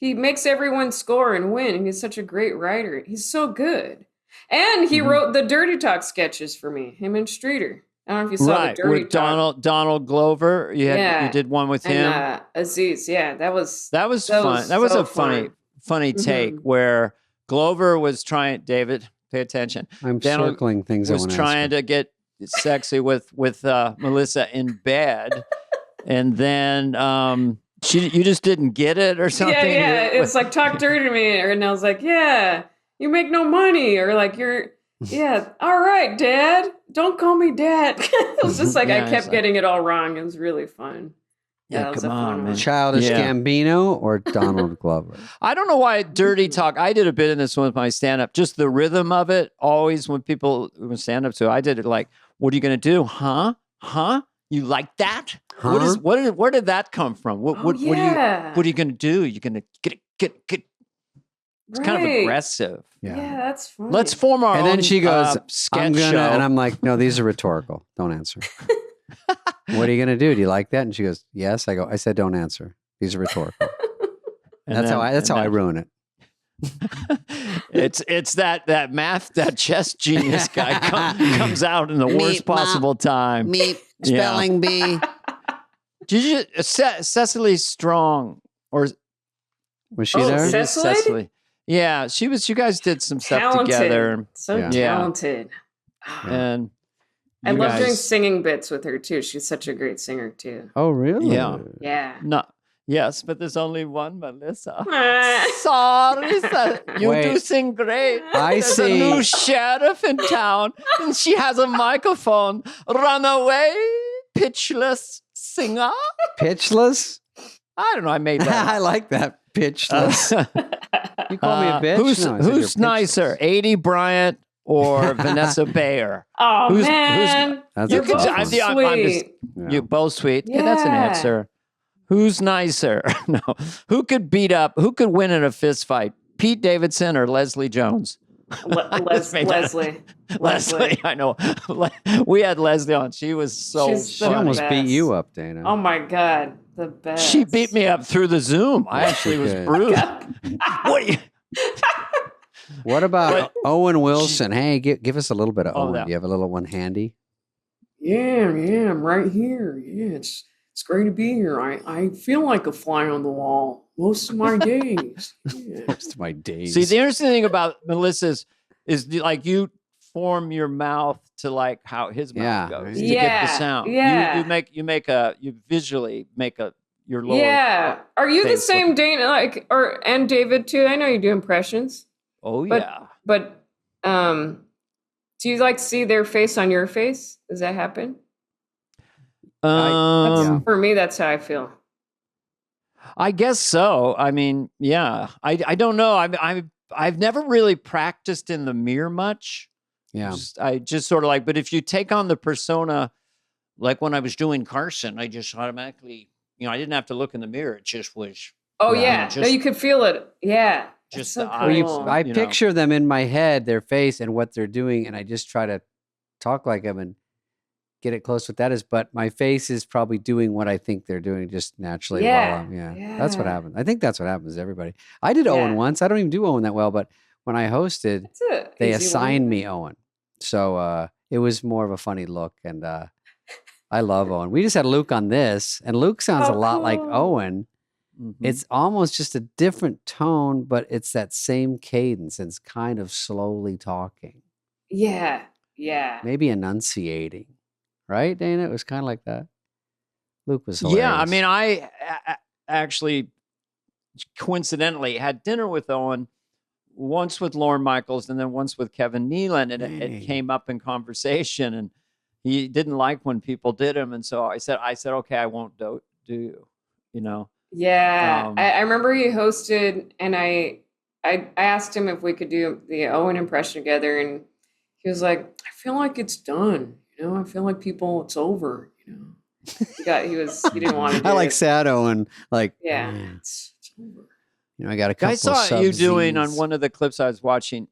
makes everyone score and win, and he's such a great writer. He's so good. And he wrote the Dirty Talk sketches for me, him and Streeter. I don't know if you saw the Dirty with Talk. Donald Glover. You did one with him. And Aziz, yeah, that was fun. That was so a funny take where Glover was trying. David, pay attention. I'm Donald circling things. was trying to get sexy with Melissa in bed, and then you just didn't get it or something. Yeah. It's like talk dirty to me, and I was like, yeah, you make no money, or like all right, Dad. Don't call me Dad. It was just like I kept getting it all wrong. It was really fun. Yeah, come on, man. Childish Gambino or Donald Glover? I don't know why Dirty Talk. I did a bit in this one with my stand-up. Just the rhythm of it. Always when people stand up to, I did it like, "What are you gonna do? Huh? You like that? Huh? Where did that come from? What are you gonna do? You're gonna get. It's kind of aggressive. Yeah, that's fun. Let's form our own. And then she goes, sketch "I'm gonna," show. and I'm like, "No, these are rhetorical. Don't answer." What are you gonna do? Do you like that? And she goes, "Yes." I said, "Don't answer. These are rhetorical." That's how I ruin it. It's that chess genius guy comes out in the worst possible time. Spelling bee. Did you Cecily Strong or was she there? Cecily? Yeah, she was. You guys did some stuff together. So talented. And I love doing singing bits with her too. She's such a great singer too. Oh, really? Yeah. No. Yes, but there's only one Melissa. Sorry, you do sing great. There's a new sheriff in town, and she has a microphone. Runaway, pitchless singer. Pitchless? I don't know. I made that. I like that. Pitchless. You call me a bitch? Who's nicer, 80 Bryant or Vanessa Bayer? Oh, man. You're both sweet. You're both sweet. Yeah, that's an answer. Who's nicer? No. Who could win in a fist fight? Pete Davidson or Leslie Jones? Leslie. I know. We had Leslie on. She was so She almost beat you up, Dana. Oh my God. The best. She beat me up through the Zoom. I actually was bruised. What about Owen Wilson? Hey, give us a little bit of Owen. Do you have a little one handy? Yeah, I'm right here. Yeah, it's great to be here. I feel like a fly on the wall most of my days. Yeah. Most of my days. See, the interesting thing about Melissa's is like you form your mouth to like how his mouth goes to get the sound. Yeah. You visually make your lower. Yeah. Are you the same Dana and David too? I know you do impressions. Oh yeah. But do you like see their face on your face? Does that happen? For me, that's how I feel. I guess so. I mean, yeah. I don't know. I've never really practiced in the mirror much. Yeah. I just sort of like, but if you take on the persona, like when I was doing Carson, I just automatically, I didn't have to look in the mirror. It just was. Oh yeah. No, you could feel it. Yeah. Just so the cool. eyes. I picture them in my head, their face and what they're doing, and I just try to talk like them and get it close with that is, but my face is probably doing what I think they're doing just naturally. That's what happens. I think that's what happens to everybody. I did Owen once. I don't even do Owen that well, but when I hosted, they assigned me Owen. So it was more of a funny look, and I love Owen. We just had Luke on this, and Luke sounds a lot like Owen. Mm-hmm. It's almost just a different tone, but it's that same cadence. It's kind of slowly talking. Yeah. Yeah. Maybe enunciating. Right, Dana? It was kind of like that. Luke was hilarious. Yeah, I mean, I actually coincidentally had dinner with Owen once with Lorne Michaels and then once with Kevin Nealon, and it came up in conversation, and he didn't like when people did him, and so I said, okay, I won't do you, you know. Yeah, I remember he hosted, and I asked him if we could do the Owen impression together, and he was like, "I feel like it's done, you know. I feel like it's over, you know." He didn't want to do I like it. sad Owen, like, Yeah, It's over. you know, I got a couple I saw you doing on Zs. one of the clips I was watching,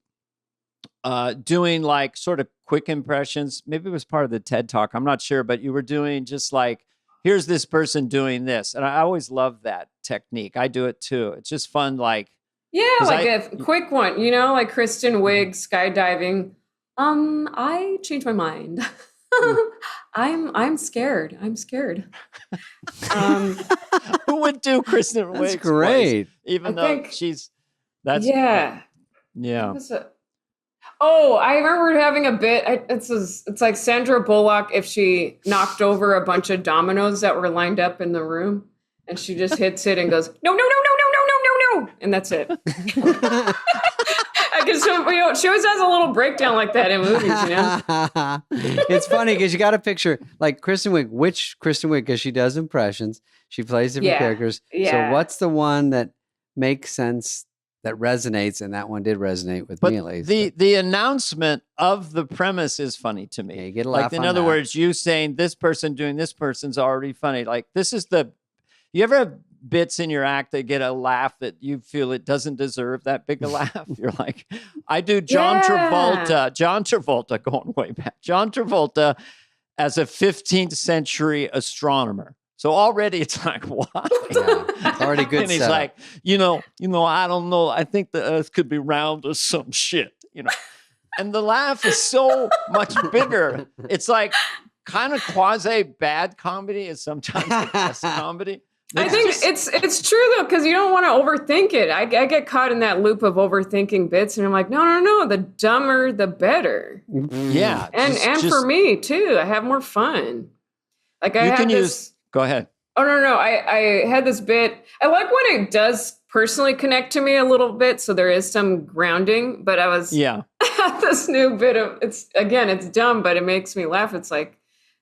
doing like sort of quick impressions. Maybe it was part of the TED Talk. I'm not sure, but you were doing just like, here's this person doing this. And I always love that technique. I do it too. It's just fun. Like, yeah, like a quick one, you know, like Kristen Wiig skydiving. I changed my mind. I'm scared. I'm scared. Who would do Kristen Wiig's That's great. voice, even I though think- that's yeah. yeah. Oh, I remember having a bit. It's like Sandra Bullock if she knocked over a bunch of dominoes that were lined up in the room, and she just hits it and goes, no, no, no, no, no, no, no, no, no, and that's it. I guess, you know, she always has a little breakdown like that in movies, you know. It's funny because you got to picture like Kristen Wiig. Which Kristen Wiig? Because she does impressions. She plays different characters. Yeah. So what's the one that makes sense, that resonates? And that one did resonate with me at least. The announcement of the premise is funny to me. Yeah, you get a like laugh in on other that. words, you saying this person doing this person's already funny. Like this is you ever have bits in your act that get a laugh that you feel it doesn't deserve that big a laugh? You're like, I do John Travolta going way back. John Travolta as a 15th century astronomer. So already it's like, what? Yeah, it's already good. And he's setup. like, you know, I don't know. I think the earth could be round or some shit, you know. And the laugh is so much bigger. It's like kind of quasi bad comedy is sometimes the best comedy. I think it's true though, because you don't want to overthink it. I get caught in that loop of overthinking bits, and I'm like, no, the dumber the better. Yeah, and for me too, I have more fun. Like I had this. Go ahead. Oh no, I had this bit. I like when it does personally connect to me a little bit, so there is some grounding. But I was had this new bit of it's dumb, but it makes me laugh. It's like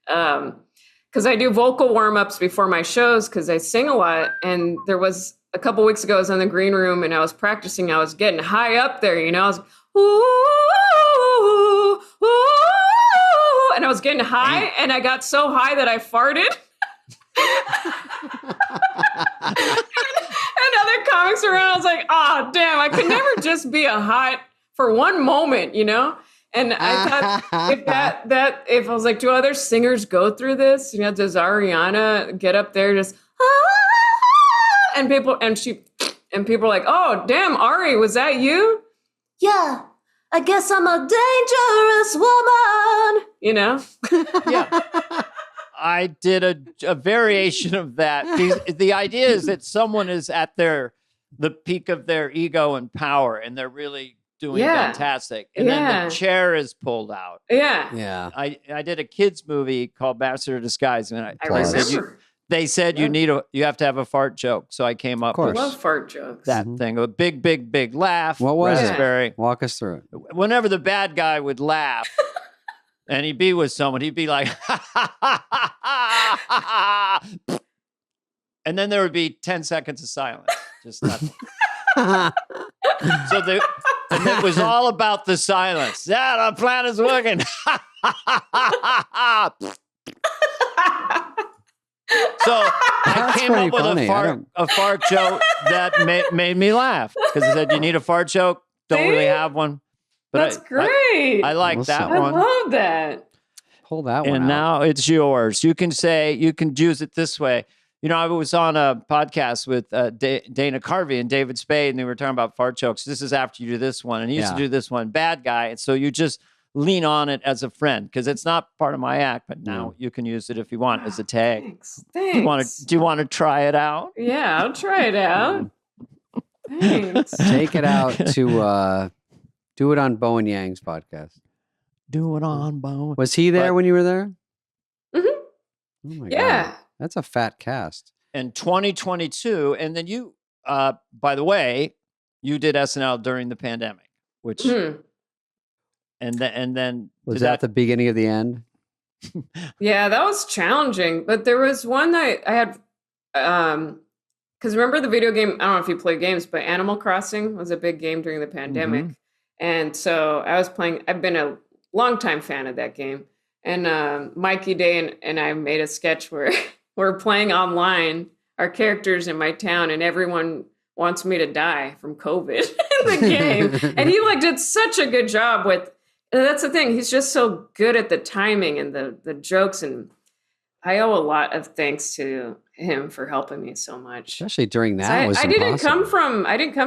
because I do vocal warmups before my shows because I sing a lot. And there was a couple weeks ago, I was in the green room and I was practicing. I was getting high up there, you know. I was ooh, and I was getting high, and I got so high that I farted. and other comics around, I was like, "Ah, damn! I could never just be a hot for one moment, you know." And I thought if I was like, do other singers go through this? You know, does Ariana get up there just and people are like, oh damn, Ari, was that you? Yeah, I guess I'm a dangerous woman. You know? Yeah. I did a variation of that. The idea is that someone is at the peak of their ego and power, and they're really doing fantastic. And then the chair is pulled out. Yeah. I did a kids movie called Master of Disguise, and I remember. They said you have to have a fart joke. So I came up with I love fart jokes. that thing. A big laugh. What was it? Walk us through it. Whenever the bad guy would laugh and he'd be with someone, he'd be like, and then there would be 10 seconds of silence. Just nothing. And it was all about the silence. Yeah, the plan is working. So I came up with a fart joke that made me laugh because I said, you need a fart joke? Don't really have one. But that's great. I like that one. I love that. Pull that one and out. Now it's yours. You can use it this way. You know, I was on a podcast with Dana Carvey and David Spade, and they were talking about fart jokes. This is after you do this one. And he used to do this one, bad guy. And so you just lean on it as a friend because it's not part of my act, but now you can use it if you want as a tag. Thanks. Do you want to try it out? Yeah, I'll try it out. Thanks. Take it out to do it on Bo and Yang's podcast. Do it on Bo. Was he there when you were there? Mm-hmm. Oh my God. That's a fat cast. In 2022. And then you, by the way, you did SNL during the pandemic, which and then Was that the beginning of the end? Yeah, that was challenging. But there was one night I had, because remember the video game, I don't know if you play games, but Animal Crossing was a big game during the pandemic. And so I was playing, I've been a longtime fan of that game. And Mikey Day and I made a sketch where we're playing online, our characters in my town, and everyone wants me to die from COVID in the game. And he like did such a good job with, that's the thing, he's just so good at the timing and the jokes, and I owe a lot of thanks to him for helping me so much. Especially during that. I didn't come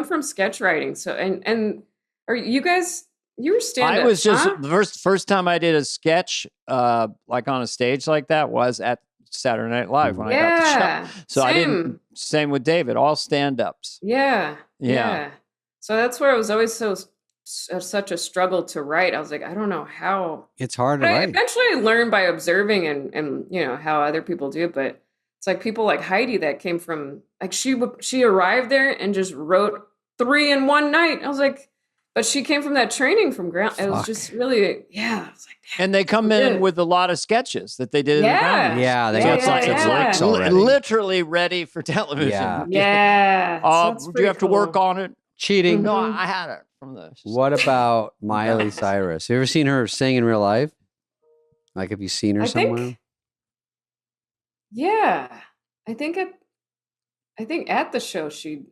from sketch writing. So and are you guys, you were stand-up? I was just the first time I did a sketch like on a stage like that was at Saturday Night Live when I got the show. So I didn't. Same with David, all stand-ups. Yeah. So that's where it was always such a struggle to write. I was like, I don't know how. It's hard to I write. eventually learned by observing and you know how other people do it, but it's like people like Heidi that came from like she arrived there and just wrote 3 in one night. I was like, but she came from that training from ground. It was just really I was like, and they come in with a lot of sketches that they did. Yeah, they got such works already. Literally ready for television. Yeah. So do you have to work on it? Cheating. No, I had it from the. What about Miley Cyrus? You ever seen her sing in real life? Like, have you seen her somewhere? I think at the show she.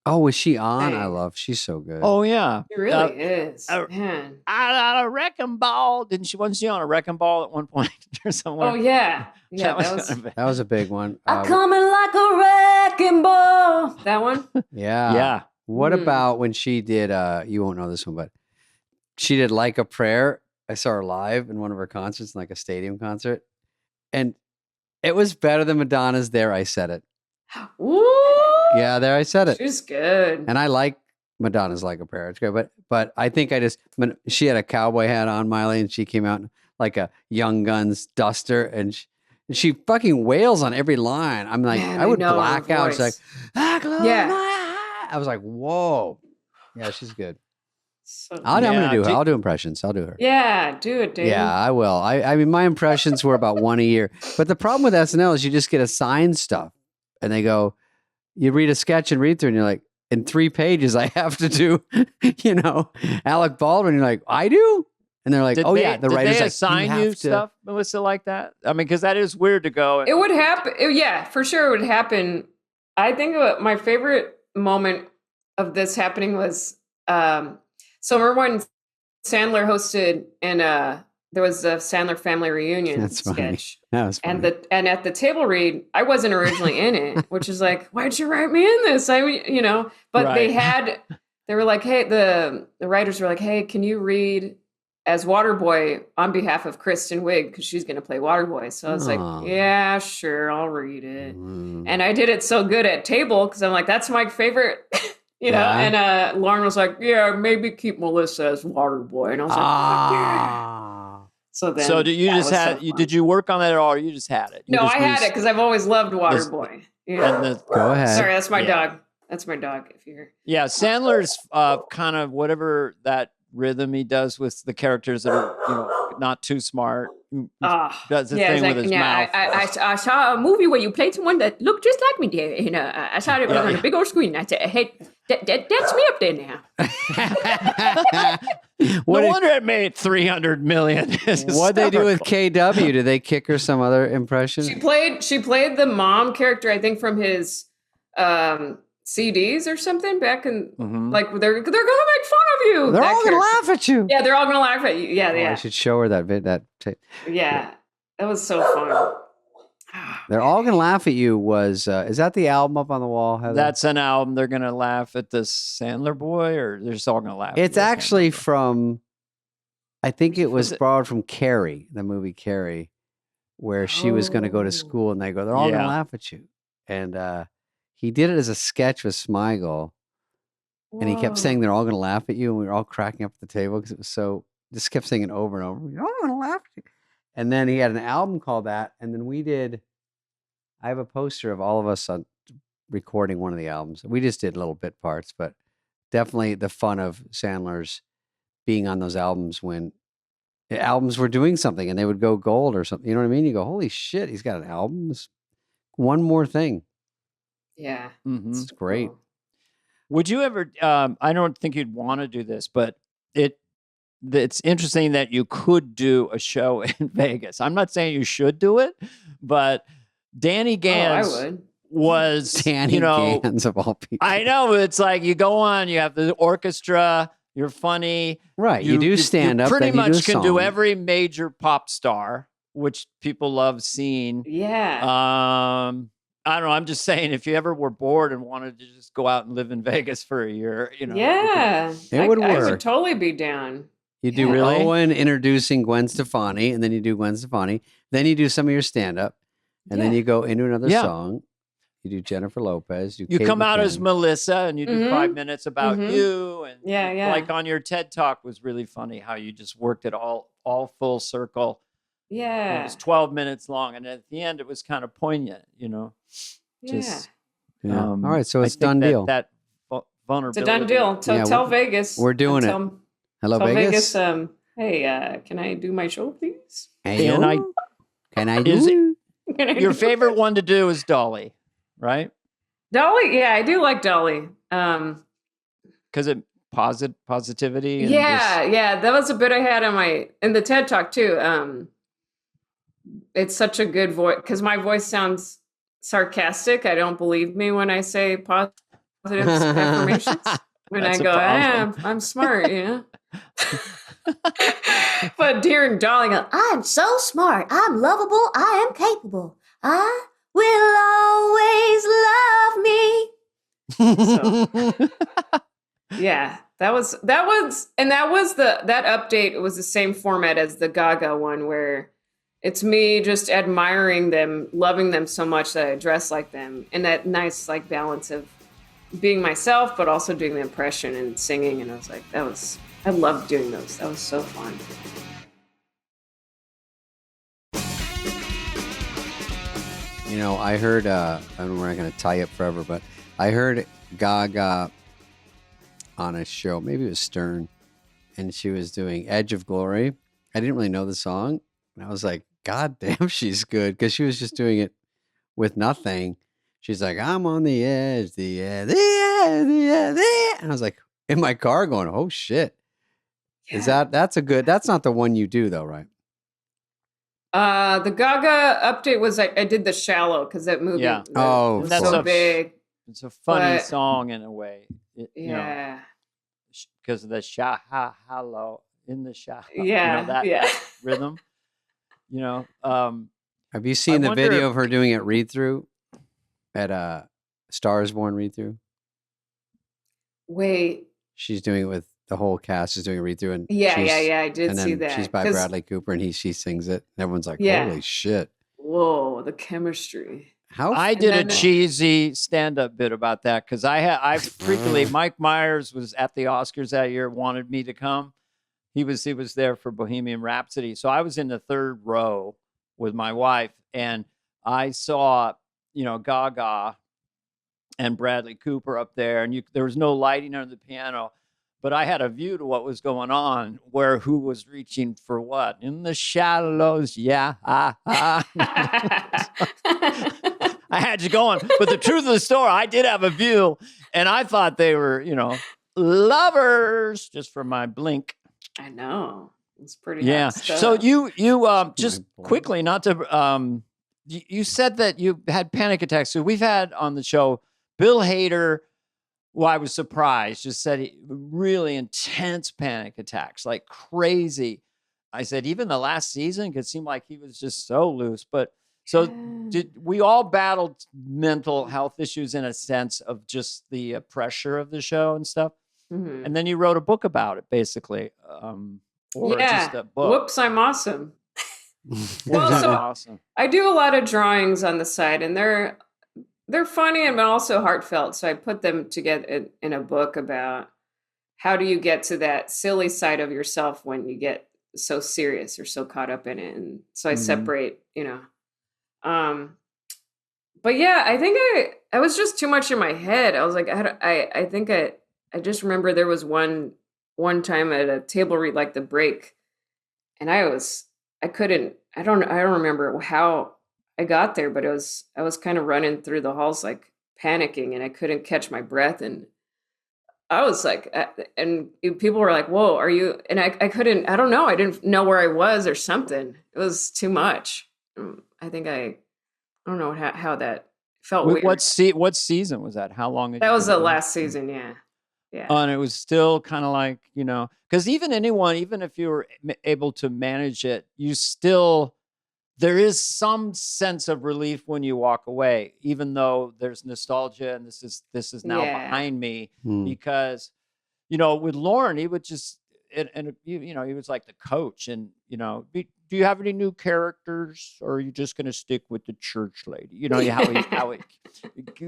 Oh, was she on? She's so good. Oh yeah, it really is. Man, a wrecking ball. Wasn't she on a wrecking ball at one point or somewhere? Oh yeah, that was a big one. I'm coming like a wrecking ball. That one. Yeah. What about when she did? You won't know this one, but she did Like a Prayer. I saw her live in one of her concerts, like a stadium concert, and it was better than Madonna's There I Said It. Ooh. Yeah, there I said it. She's good. And I like Madonna's Like a Prayer. It's great. But I think she had a cowboy hat on, Miley, and she came out like a Young Guns duster, and she fucking wails on every line. I'm like, I would black out. It's like, I was like, whoa. Yeah, she's good. I'm going to do her. I'll do impressions. I'll do her. Yeah, do it, dude. Yeah, I will. I mean, my impressions were about one a year. But the problem with SNL is you just get assigned stuff, and they go, you read a sketch and read through, and you're like, in 3 pages, I have to do, Alec Baldwin. You're like, I do? And they're like, the writer's like, did they assign you stuff, Melissa, like that? I mean, because that is weird to go. It would happen. Yeah, for sure it would happen. I think my favorite moment of this happening was, so remember when Sandler hosted and there was a Sandler family reunion sketch. That was funny. And at the table read, I wasn't originally in it, which is like, why'd you write me in this? But they were like, hey, the writers were like, hey, can you read as Waterboy on behalf of Kristen Wiig because she's going to play Waterboy. So I was like, yeah, sure, I'll read it. And I did it so good at table because I'm like, that's my favorite. You know, and Lauren was like, yeah, maybe keep Melissa as Waterboy. And I was like, yeah. So did you just did you work on that at all, or you just had it? No, I had it because I've always loved Waterboy. Go ahead. Sorry, that's my dog. That's my dog, if you hear. Yeah, Sandler's kind of whatever that rhythm he does with the characters that are, not too smart. Does the thing with his mouth. I saw a movie where you played someone that looked just like me there. I saw it on a big old screen. I said, hey, that's me up there now. No wonder it made $300 million. What'd they do with KW? Did they kick her some other impression? She played the mom character, I think, from his CDs or something back in like they're gonna make fun of you. They're all gonna laugh at you. Yeah, they're all gonna laugh at you. Yeah, I should show her that tape. Yeah, that was so fun. They're all gonna laugh at you. Is that the album up on the wall, Heather? That's an album. They're gonna laugh at the Sandler boy, or they're just all gonna laugh. It's actually from. I think it was borrowed from Carrie, the movie Carrie, where she was gonna go to school, and they go, they're all gonna laugh at you, and. He did it as a sketch with Smigel, and he kept saying they're all going to laugh at you, and we were all cracking up at the table because it was so. Just kept saying it over and over. You're all going to laugh at you. And then he had an album called that, and then we did. I have a poster of all of us on recording one of the albums. We just did little bit parts, but definitely the fun of Sandler's being on those albums when albums were doing something and they would go gold or something. You know what I mean? You go, holy shit, he's got an album. It's one more thing. Yeah. Mhm. It's great. Cool. Would you ever? I don't think you'd want to do this, but it's interesting that you could do a show in Vegas. I'm not saying you should do it, but Danny Oh, I Gans would. was, Danny you know, Gans of all people. I know, it's like you go on, you have the orchestra, you're funny, Right. You do stand you up. pretty then you do a much can do song. every major pop star, which people love seeing. Yeah. I don't know. I'm just saying, if you ever were bored and wanted to just go out and live in Vegas for a year, you know, Yeah. It would I work. would totally be down. You do Really? Owen introducing Gwen Stefani, and then you do Gwen Stefani. Then you do some of your stand up, and then Yeah. you go into another Yeah. song. You do Jennifer Lopez. you Kate come out as McKinnon. Melissa and you do 5 minutes about Mhm. you, and Yeah, yeah. like on your TED Talk was really funny how you just worked it all full circle. And it Yeah. was 12 minutes long, and at the end it was kind of poignant, you know. Yeah. Just Yeah. All right, so I it's think done deal. That It's vulnerability. a done deal. Yeah, Tell Vegas. we're doing it. Hello, Tell Vegas. Hey, can I do my show, please? Hey, And I- can I Is do Your favorite one to do is Dolly, right? Dolly? Yeah, I do like Dolly. Because it positivity. And Yeah. That was a bit I had in the TED Talk too. It's such a good voice because my voice sounds sarcastic. I don't believe me when I say positive affirmations. When That's I a go, problem. I'm smart, you know. But during Dolly, I go, I'm so smart. I'm lovable. I am capable. I will always love me. yeah, that was that update was the same format as the Gaga one, where it's me just admiring them, loving them so much that I dress like them, and that nice like balance of being myself but also doing the impression and singing. And I was like, I loved doing those. That was so fun. You know, I heard, I mean, we're not going to tie up forever, but I heard Gaga on a show, maybe it was Stern, and she was doing Edge of Glory. I didn't really know the song. And I was like, God damn, she's good. Because she was just doing it with nothing. She's like, I'm on the edge, the edge, the edge, the edge, the edge. And I was like, in my car going, oh shit. Is that's not the one you do though, right? The Gaga update was I did the Shallow because that movie Oh, was that's so a- big. It's a funny But- song in a way. Yeah. Because of the hello in the sha. Yeah. that rhythm. You know, Have you seen the wonder video if- of her doing it read through at Star is Born read through? Wait. She's doing it with the whole cast is doing a read through, and Yeah, she's- I did and see then that. she's by 'Cause- Bradley Cooper, and she sings it. And everyone's like, Yeah. "Holy shit!" Whoa, the chemistry. How I did a then- cheesy stand-up bit about that because I frequently Mike Myers was at the Oscars that year, wanted me to come. He was there for Bohemian Rhapsody, so I was in the third row with my wife, and I saw Gaga and Bradley Cooper up there, and there was no lighting under the piano, but I had a view to what was going on, who was reaching for what in the shallows. Yeah, I had you going. But the truth of the story, I did have a view, and I thought they were, lovers just from my blink. I know. It's pretty Yeah. hot stuff. So you just My boy. quickly, not to you said that you had panic attacks. So we've had on the show Bill Hader. Well, I was surprised. Just said really intense panic attacks, like crazy. I said even the last season could seem like he was just so loose. But so did we all battled mental health issues in a sense of just the pressure of the show and stuff? Mhm. And then you wrote a book about it, basically, or just a book. Whoops, I'm awesome. Well, That's so- awesome. I do a lot of drawings on the side, and they're funny and also heartfelt. So I put them together in a book about how do you get to that silly side of yourself when you get so serious or so caught up in it. And so I Mhm. separate, But yeah, I think I was just too much in my head. I was like, I think I just remember there was one time at a table read, like the break, and I don't remember how I got there, but I was kind of running through the halls like panicking, and I couldn't catch my breath, and I was like, and people were like, "Whoa, are you?" And I couldn't. I don't know. I didn't know where I was or something. It was too much. I think I don't know how that felt. Weird. What season was that? How long? That was the last season. Yeah. Yeah. And it was still kind of like, because even if you were able to manage it, there is some sense of relief when you walk away, even though there's nostalgia and this is now behind me because, with Lauren, he would just, and he was like the coach and, do you have any new characters or are you just going to stick with the church lady? How it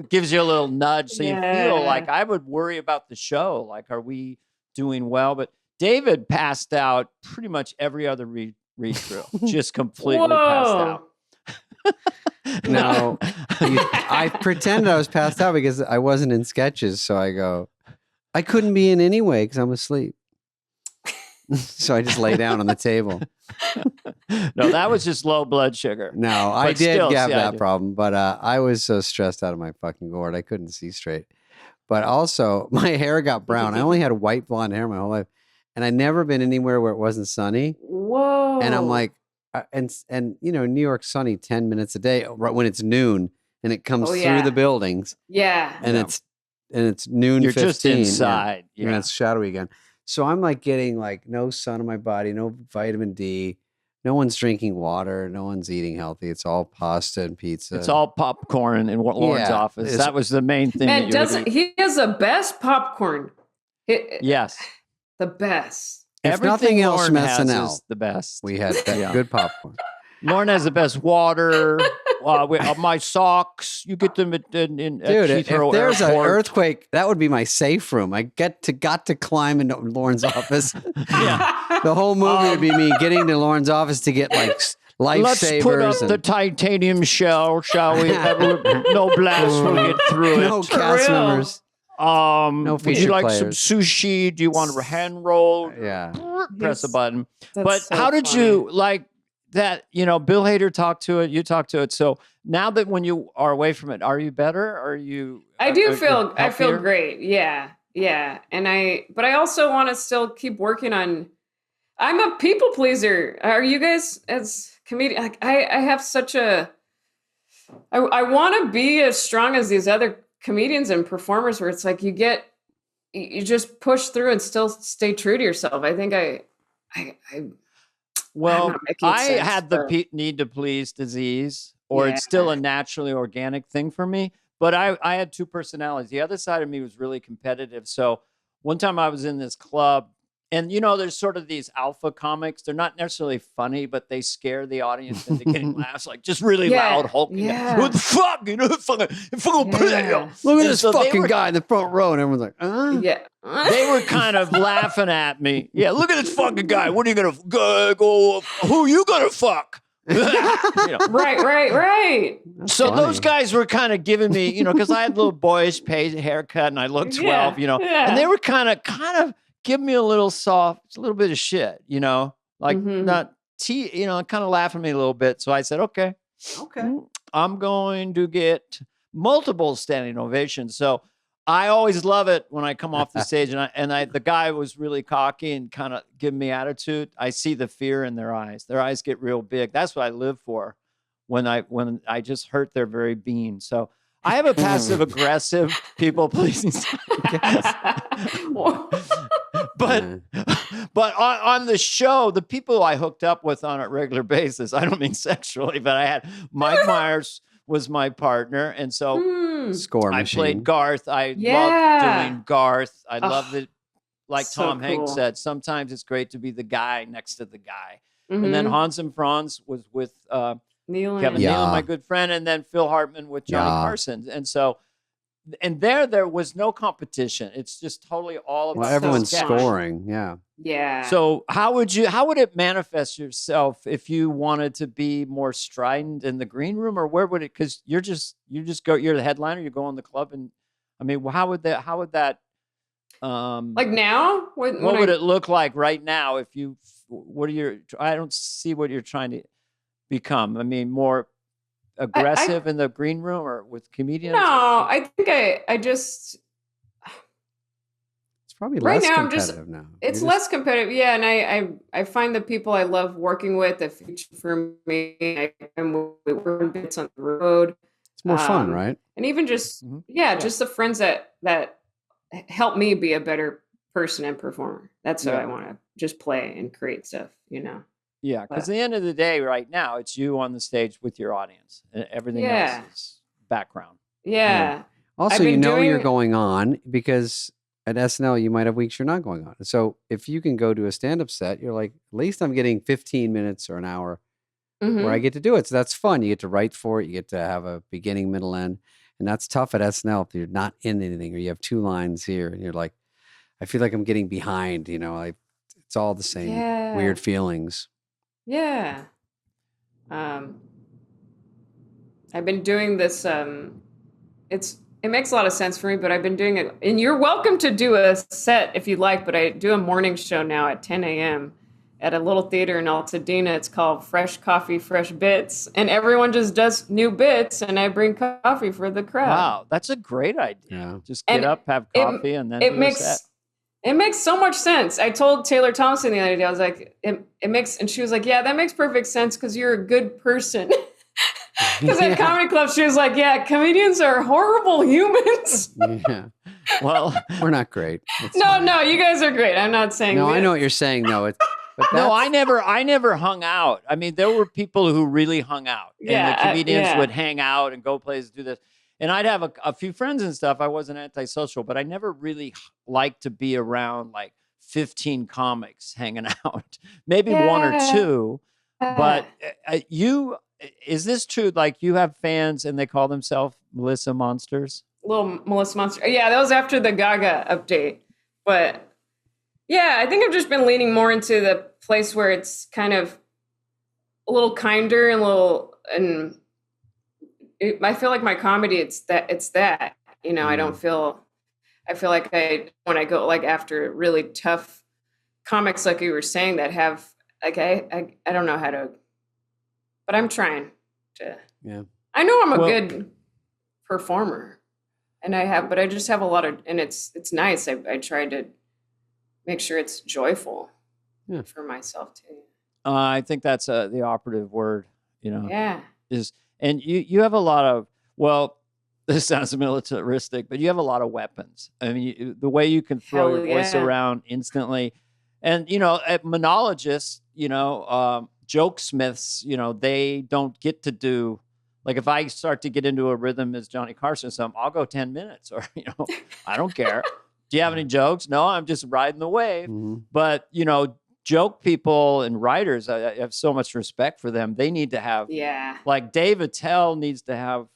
gives you a little nudge. So you feel like I would worry about the show. Like, are we doing well? But David passed out pretty much every other read through, just completely passed out. No, I pretended I was passed out because I wasn't in sketches. So I go, I couldn't be in anyway because I'm asleep. So I just lay down on the table. No, that was just low blood sugar. No, I did have that problem, but I was so stressed out of my fucking gourd, I couldn't see straight. But also, my hair got brown. I only had white blonde hair my whole life, and I'd never been anywhere where it wasn't sunny. Whoa! And I'm like, and New York's sunny 10 minutes a day, right when it's noon, and it comes through the buildings. Yeah, and it's noon. You're 15, just inside, and it's shadowy again. So I'm like getting like no sun on my body, no vitamin D. No one's drinking water. No one's eating healthy. It's all pasta and pizza. It's all popcorn in Lauren's office. That was the main thing. Man, he has the best popcorn. Yes. The best. If nothing else from SNL is the best. We had good popcorn. Lauren has the best water. My socks, you get them at Dude, Heathrow if there's an Airport. earthquake, that would be my safe room. I got to climb into Lauren's office. The whole movie would be me getting to Lauren's office to get like lifesavers. Let's put up the titanium shell, shall we? No blast will get through it. No cast members. No would you like some sushi? Do you want a hand roll? Yeah. Press a button. That's But so how did funny. you like that? Bill Hader talked to it. You talked to it. So now that when you are away from it, are you better? Are you? I feel healthier? great. Yeah. But I also want to still keep working on. I'm a people pleaser. Are you guys as comedian? Like, I have such a. I want to be as strong as these other comedians and performers, where it's like you just push through and still stay true to yourself. I think Well, I had the need to please disease, or it's still a naturally organic thing for me. But I had two personalities. The other side of me was really competitive. So one time I was in this club, and there's sort of these alpha comics. They're not necessarily funny, but they scare the audience into getting laughs, like just really loud hulking. Yeah. What the fuck? Look at this fucking guy in the front row, and everyone's like, Yeah. They were kind of laughing at me. Yeah, look at this fucking guy. What are you gonna go? Who you gonna fuck? Right. So those guys were kind of giving me, because I had a little boyish haircut and I looked 12, and they were kind of giving me a little bit of shit, like not kind of laughing at me a little bit. So I said, okay, I'm going to get multiple standing ovations. So I always love it when I come off the stage and the guy was really cocky and kind of giving me attitude. I see the fear in their eyes. Their eyes get real big. That's what I live for when I just hurt their very being. So I have a passive aggressive people pleasing side. But on the show, the people I hooked up with on a regular basis, I don't mean sexually, but I had Mike Myers was my partner. And so score machine. I played Garth. I loved doing Garth. I loved it. Like so Tom Hanks cool. said, sometimes it's great to be the guy next to the guy. Mm-hmm. And then Hans and Franz was with Kevin Nealon, my good friend, and then Phil Hartman with Johnny Carson. And so, and there was no competition. It's just totally all about everyone's sketch. scoring. Yeah. Yeah. So how would it manifest yourself if you wanted to be more strident in the green room, or where would it? Because you're the headliner. You go in the club, and I mean, how would that? Like now? What would it look like right now if you? I don't see what you're trying to become. I mean, more aggressive in the green room or with comedians? No, I think I just. It's probably less competitive now. It's less competitive, yeah. And I find the people I love working with that feature for me. We work bits on the road. It's more fun, right? And even just just the friends that help me be a better person and performer. That's how I want to just play and create stuff, you know. Yeah, because at the end of the day, right now, it's you on the stage with your audience, and everything else is background. Yeah. Also, you're going on because at SNL you might have weeks you're not going on. So if you can go to a stand-up set, you're like, at least I'm getting 15 minutes or an hour where I get to do it. So that's fun. You get to write for it. You get to have a beginning, middle, end. And that's tough at SNL if you're not in anything or you have 2 lines here and you're like, I feel like I'm getting behind, you know, it's all the same weird feelings. Yeah. I've been doing this, it makes a lot of sense for me, but I've been doing it, and you're welcome to do a set if you'd like, but I do a morning show now at 10 a.m. at a little theater in Altadena. It's called Fresh Coffee, Fresh Bits, and everyone just does new bits, and I bring coffee for the crowd. Wow, that's a great idea. Yeah. Just get up, have coffee, and then do a set. It makes so much sense. I told Taylor Thompson the other day, I was like, it makes, and she was like, yeah, that makes perfect sense because you're a good person. Because at comedy club, she was like, yeah, comedians are horrible humans. Yeah. Well, we're not great. No, you guys are great. I'm not saying No, I know what you're saying, though. No, I never hung out. I mean, there were people who really hung out. And the comedians would hang out and go places, do this. And I'd have a few friends and stuff. I wasn't antisocial, but I never really liked to be around like 15 comics hanging out. Maybe 1 or 2. But is this true? Like you have fans and they call themselves Melissa Monsters? Little Melissa Monster. Yeah, that was after the Gaga update. But yeah, I think I've just been leaning more into the place where it's kind of a little kinder and I feel like my comedy, it's that, you know, I feel like when I go like after really tough comics, like you were saying, that have like, I don't know how to, but I'm trying to, I know I'm a good performer and but I just have a lot of, and it's nice. I try to make sure it's joyful for myself too. I think that's the operative word, you know. Yeah. And you have a lot of, well, this sounds militaristic, but you have a lot of weapons. I mean, the way you can throw your voice around instantly. And, you know, monologists, you know, joke smiths, you know, they don't get to do, like if I start to get into a rhythm as Johnny Carson or something, I'll go 10 minutes or, you know, I don't care. Do you have any jokes? No, I'm just riding the wave. But, you know, joke people and writers, I have so much respect for them. They need to have, like Dave Attell needs to have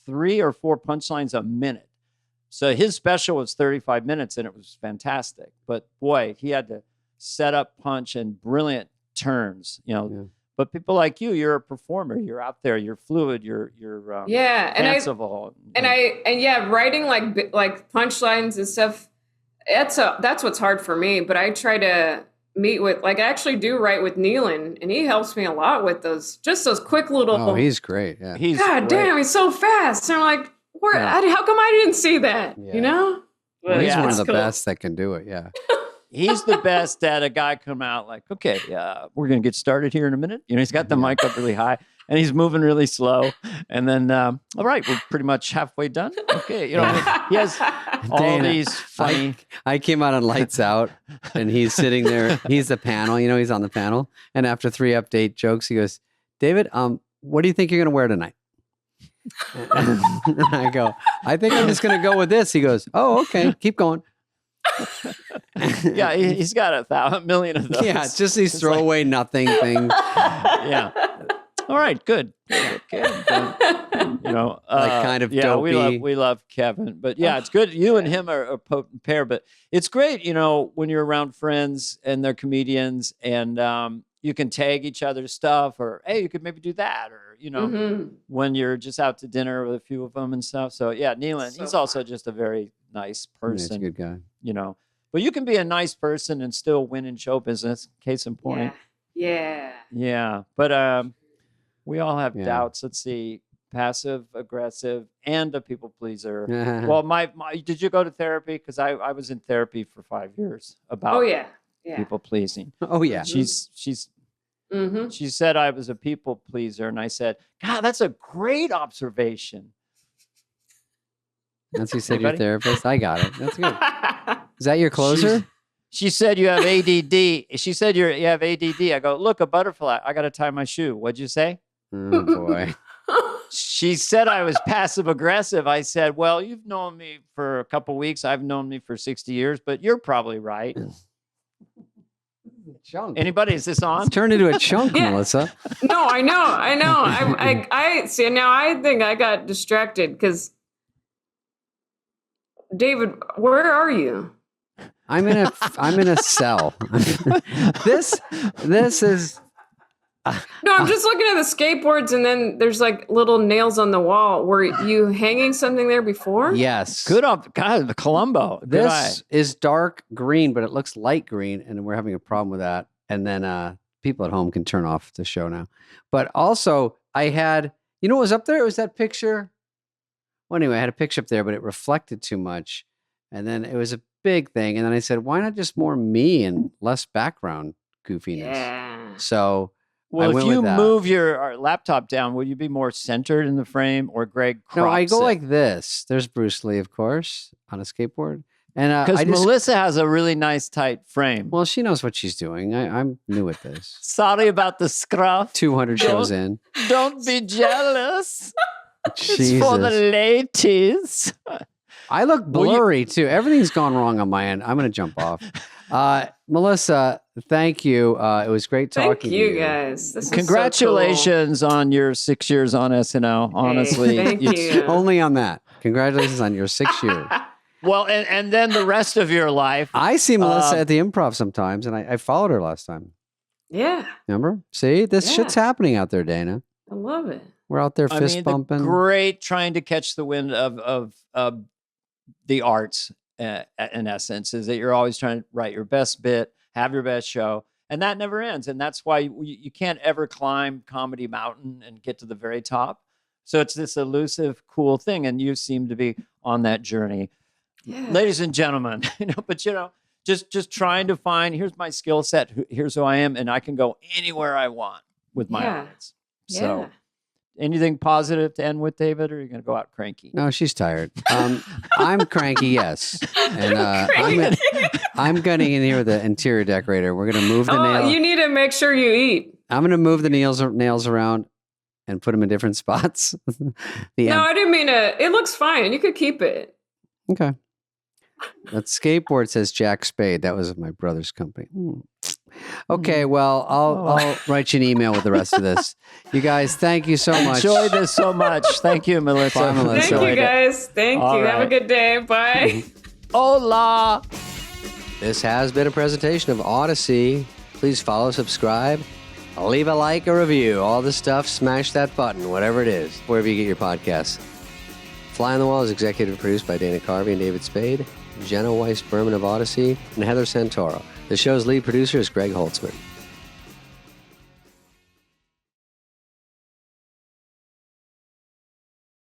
3 or 4 punchlines a minute. So his special was 35 minutes and it was fantastic. But boy, he had to set up, punch, and brilliant turns, you know. But people like you're a performer. You're out there. You're fluid. You're fanciful. And writing like punchlines and stuff. That's what's hard for me. But I try to meet with, like, I actually do write with Nealon, and he helps me a lot with those quick little. Oh, he's great. Yeah, damn, he's so fast. And I'm like, how come I didn't see that? You know, well, he's one of the best that can do it. Yeah. He's the best at a guy come out like, okay, we're going to get started here in a minute. You know, he's got the mic up really high and he's moving really slow. And then, all right, we're pretty much halfway done. Okay. You know, he has all these funny. I came out on Lights Out and he's sitting there. He's the panel, you know, he's on the panel. And after 3 update jokes, he goes, David, what do you think you're going to wear tonight? And I go, I think I'm just going to go with this. He goes, oh, okay, keep going. Yeah, he's got 1 million of those. Yeah, it's just these throwaway nothing things. Yeah. All right, good. Okay. You know, like kind of dopey. We love Kevin, but yeah, it's good. You and him are a potent pair, but it's great, you know, when you're around friends and they're comedians and you can tag each other's stuff or, hey, you could maybe do that. Or, you know, when you're just out to dinner with a few of them and stuff. So yeah, Nealon, he's also just a very nice person. He's a good guy. You know, But you can be a nice person and still win in show business. Case in point. Yeah. But we all have Yeah. doubts. Let's see. Passive, aggressive, and a people pleaser. Well, my did you go to therapy? Because I was in therapy for 5 years about people pleasing. Oh yeah. She's she said I was a people pleaser, and I said, God, that's a great observation. That's you said your Anybody? therapist. I got it. That's good. Is that your closer? She said you have ADD. She said you have ADD. I go, look, a butterfly. I got to tie my shoe. What'd you say? Oh boy. She said I was passive aggressive. I said, well, you've known me for a couple weeks. I've known me for 60 years, but you're probably right. Chunk. Anybody? Is this on? It's turned into a chunk, Melissa. No, I know. I see. Now I think I got distracted because David, where are you? I'm in a cell. This is. No, I'm just looking at the skateboards, and then there's like little nails on the wall. Were you hanging something there before? Yes. Good up, God, the Columbo. Good eye. This is dark green, but it looks light green, and we're having a problem with that. And then people at home can turn off the show now. But also, I had, you know what was up there? It was that picture. Well, anyway, I had a picture up there, but it reflected too much. And then it was a big thing. And then I said, why not just more me and less background goofiness? Yeah. So Well, I if you move your laptop down, will you be more centered in the frame, or Greg crops No, I go it? like this. There's Bruce Lee, of course, on a skateboard. And Because Melissa has a really nice tight frame. Well, she knows what she's doing. I'm new at this. Sorry about the scruff. 200 shows in. Don't be jealous. Jesus. It's for the ladies. I look blurry too. Everything's gone wrong on my end. I'm going to jump off. Melissa, thank you. It was great talking Thank you, to you. guys. This is Congratulations on your 6 years on SNL. Honestly, thank it's- you. Only on that. Congratulations on your 6 years. Well, and then the rest of your life. I see Melissa at the Improv sometimes, and I followed her last time. Yeah, Remember? See, this Yeah. shit's happening out there, Dana. I love it. We're out there fist the bumping. great trying to catch the wind of the arts. In essence, is that you're always trying to write your best bit, have your best show, and that never ends. And that's why you can't ever climb Comedy Mountain and get to the very top. So it's this elusive, cool thing, and you seem to be on that journey. Yeah. Ladies and gentlemen, just trying to find, here's my skill set, here's who I am, and I can go anywhere I want with my audience. So Yeah. anything positive to end with, David, or are you going to go out cranky? No, she's tired. I'm cranky, yes. And I'm gunning in here with the interior decorator. We're going to move the nail. You need to make sure you eat. I'm going to move the nails around and put them in different spots. No, I didn't mean to. It looks fine. You could keep it. Okay. That skateboard says Jack Spade. That was my brother's company. Okay, well, I'll write you an email with the rest of this. You guys, thank you so much. Enjoyed this so much. Thank you, Melissa. Bye, Melissa. Thank you, guys. Thank All you. Have a right. good day. Bye. Hola. This has been a presentation of Audacy. Please follow, subscribe, leave a like, a review, all the stuff. Smash that button, whatever it is, wherever you get your podcasts. Fly on the Wall is executive produced by Dana Carvey and David Spade, Jenna Weiss-Berman of Audacy, and Heather Santoro. The show's lead producer is Greg Holtzman.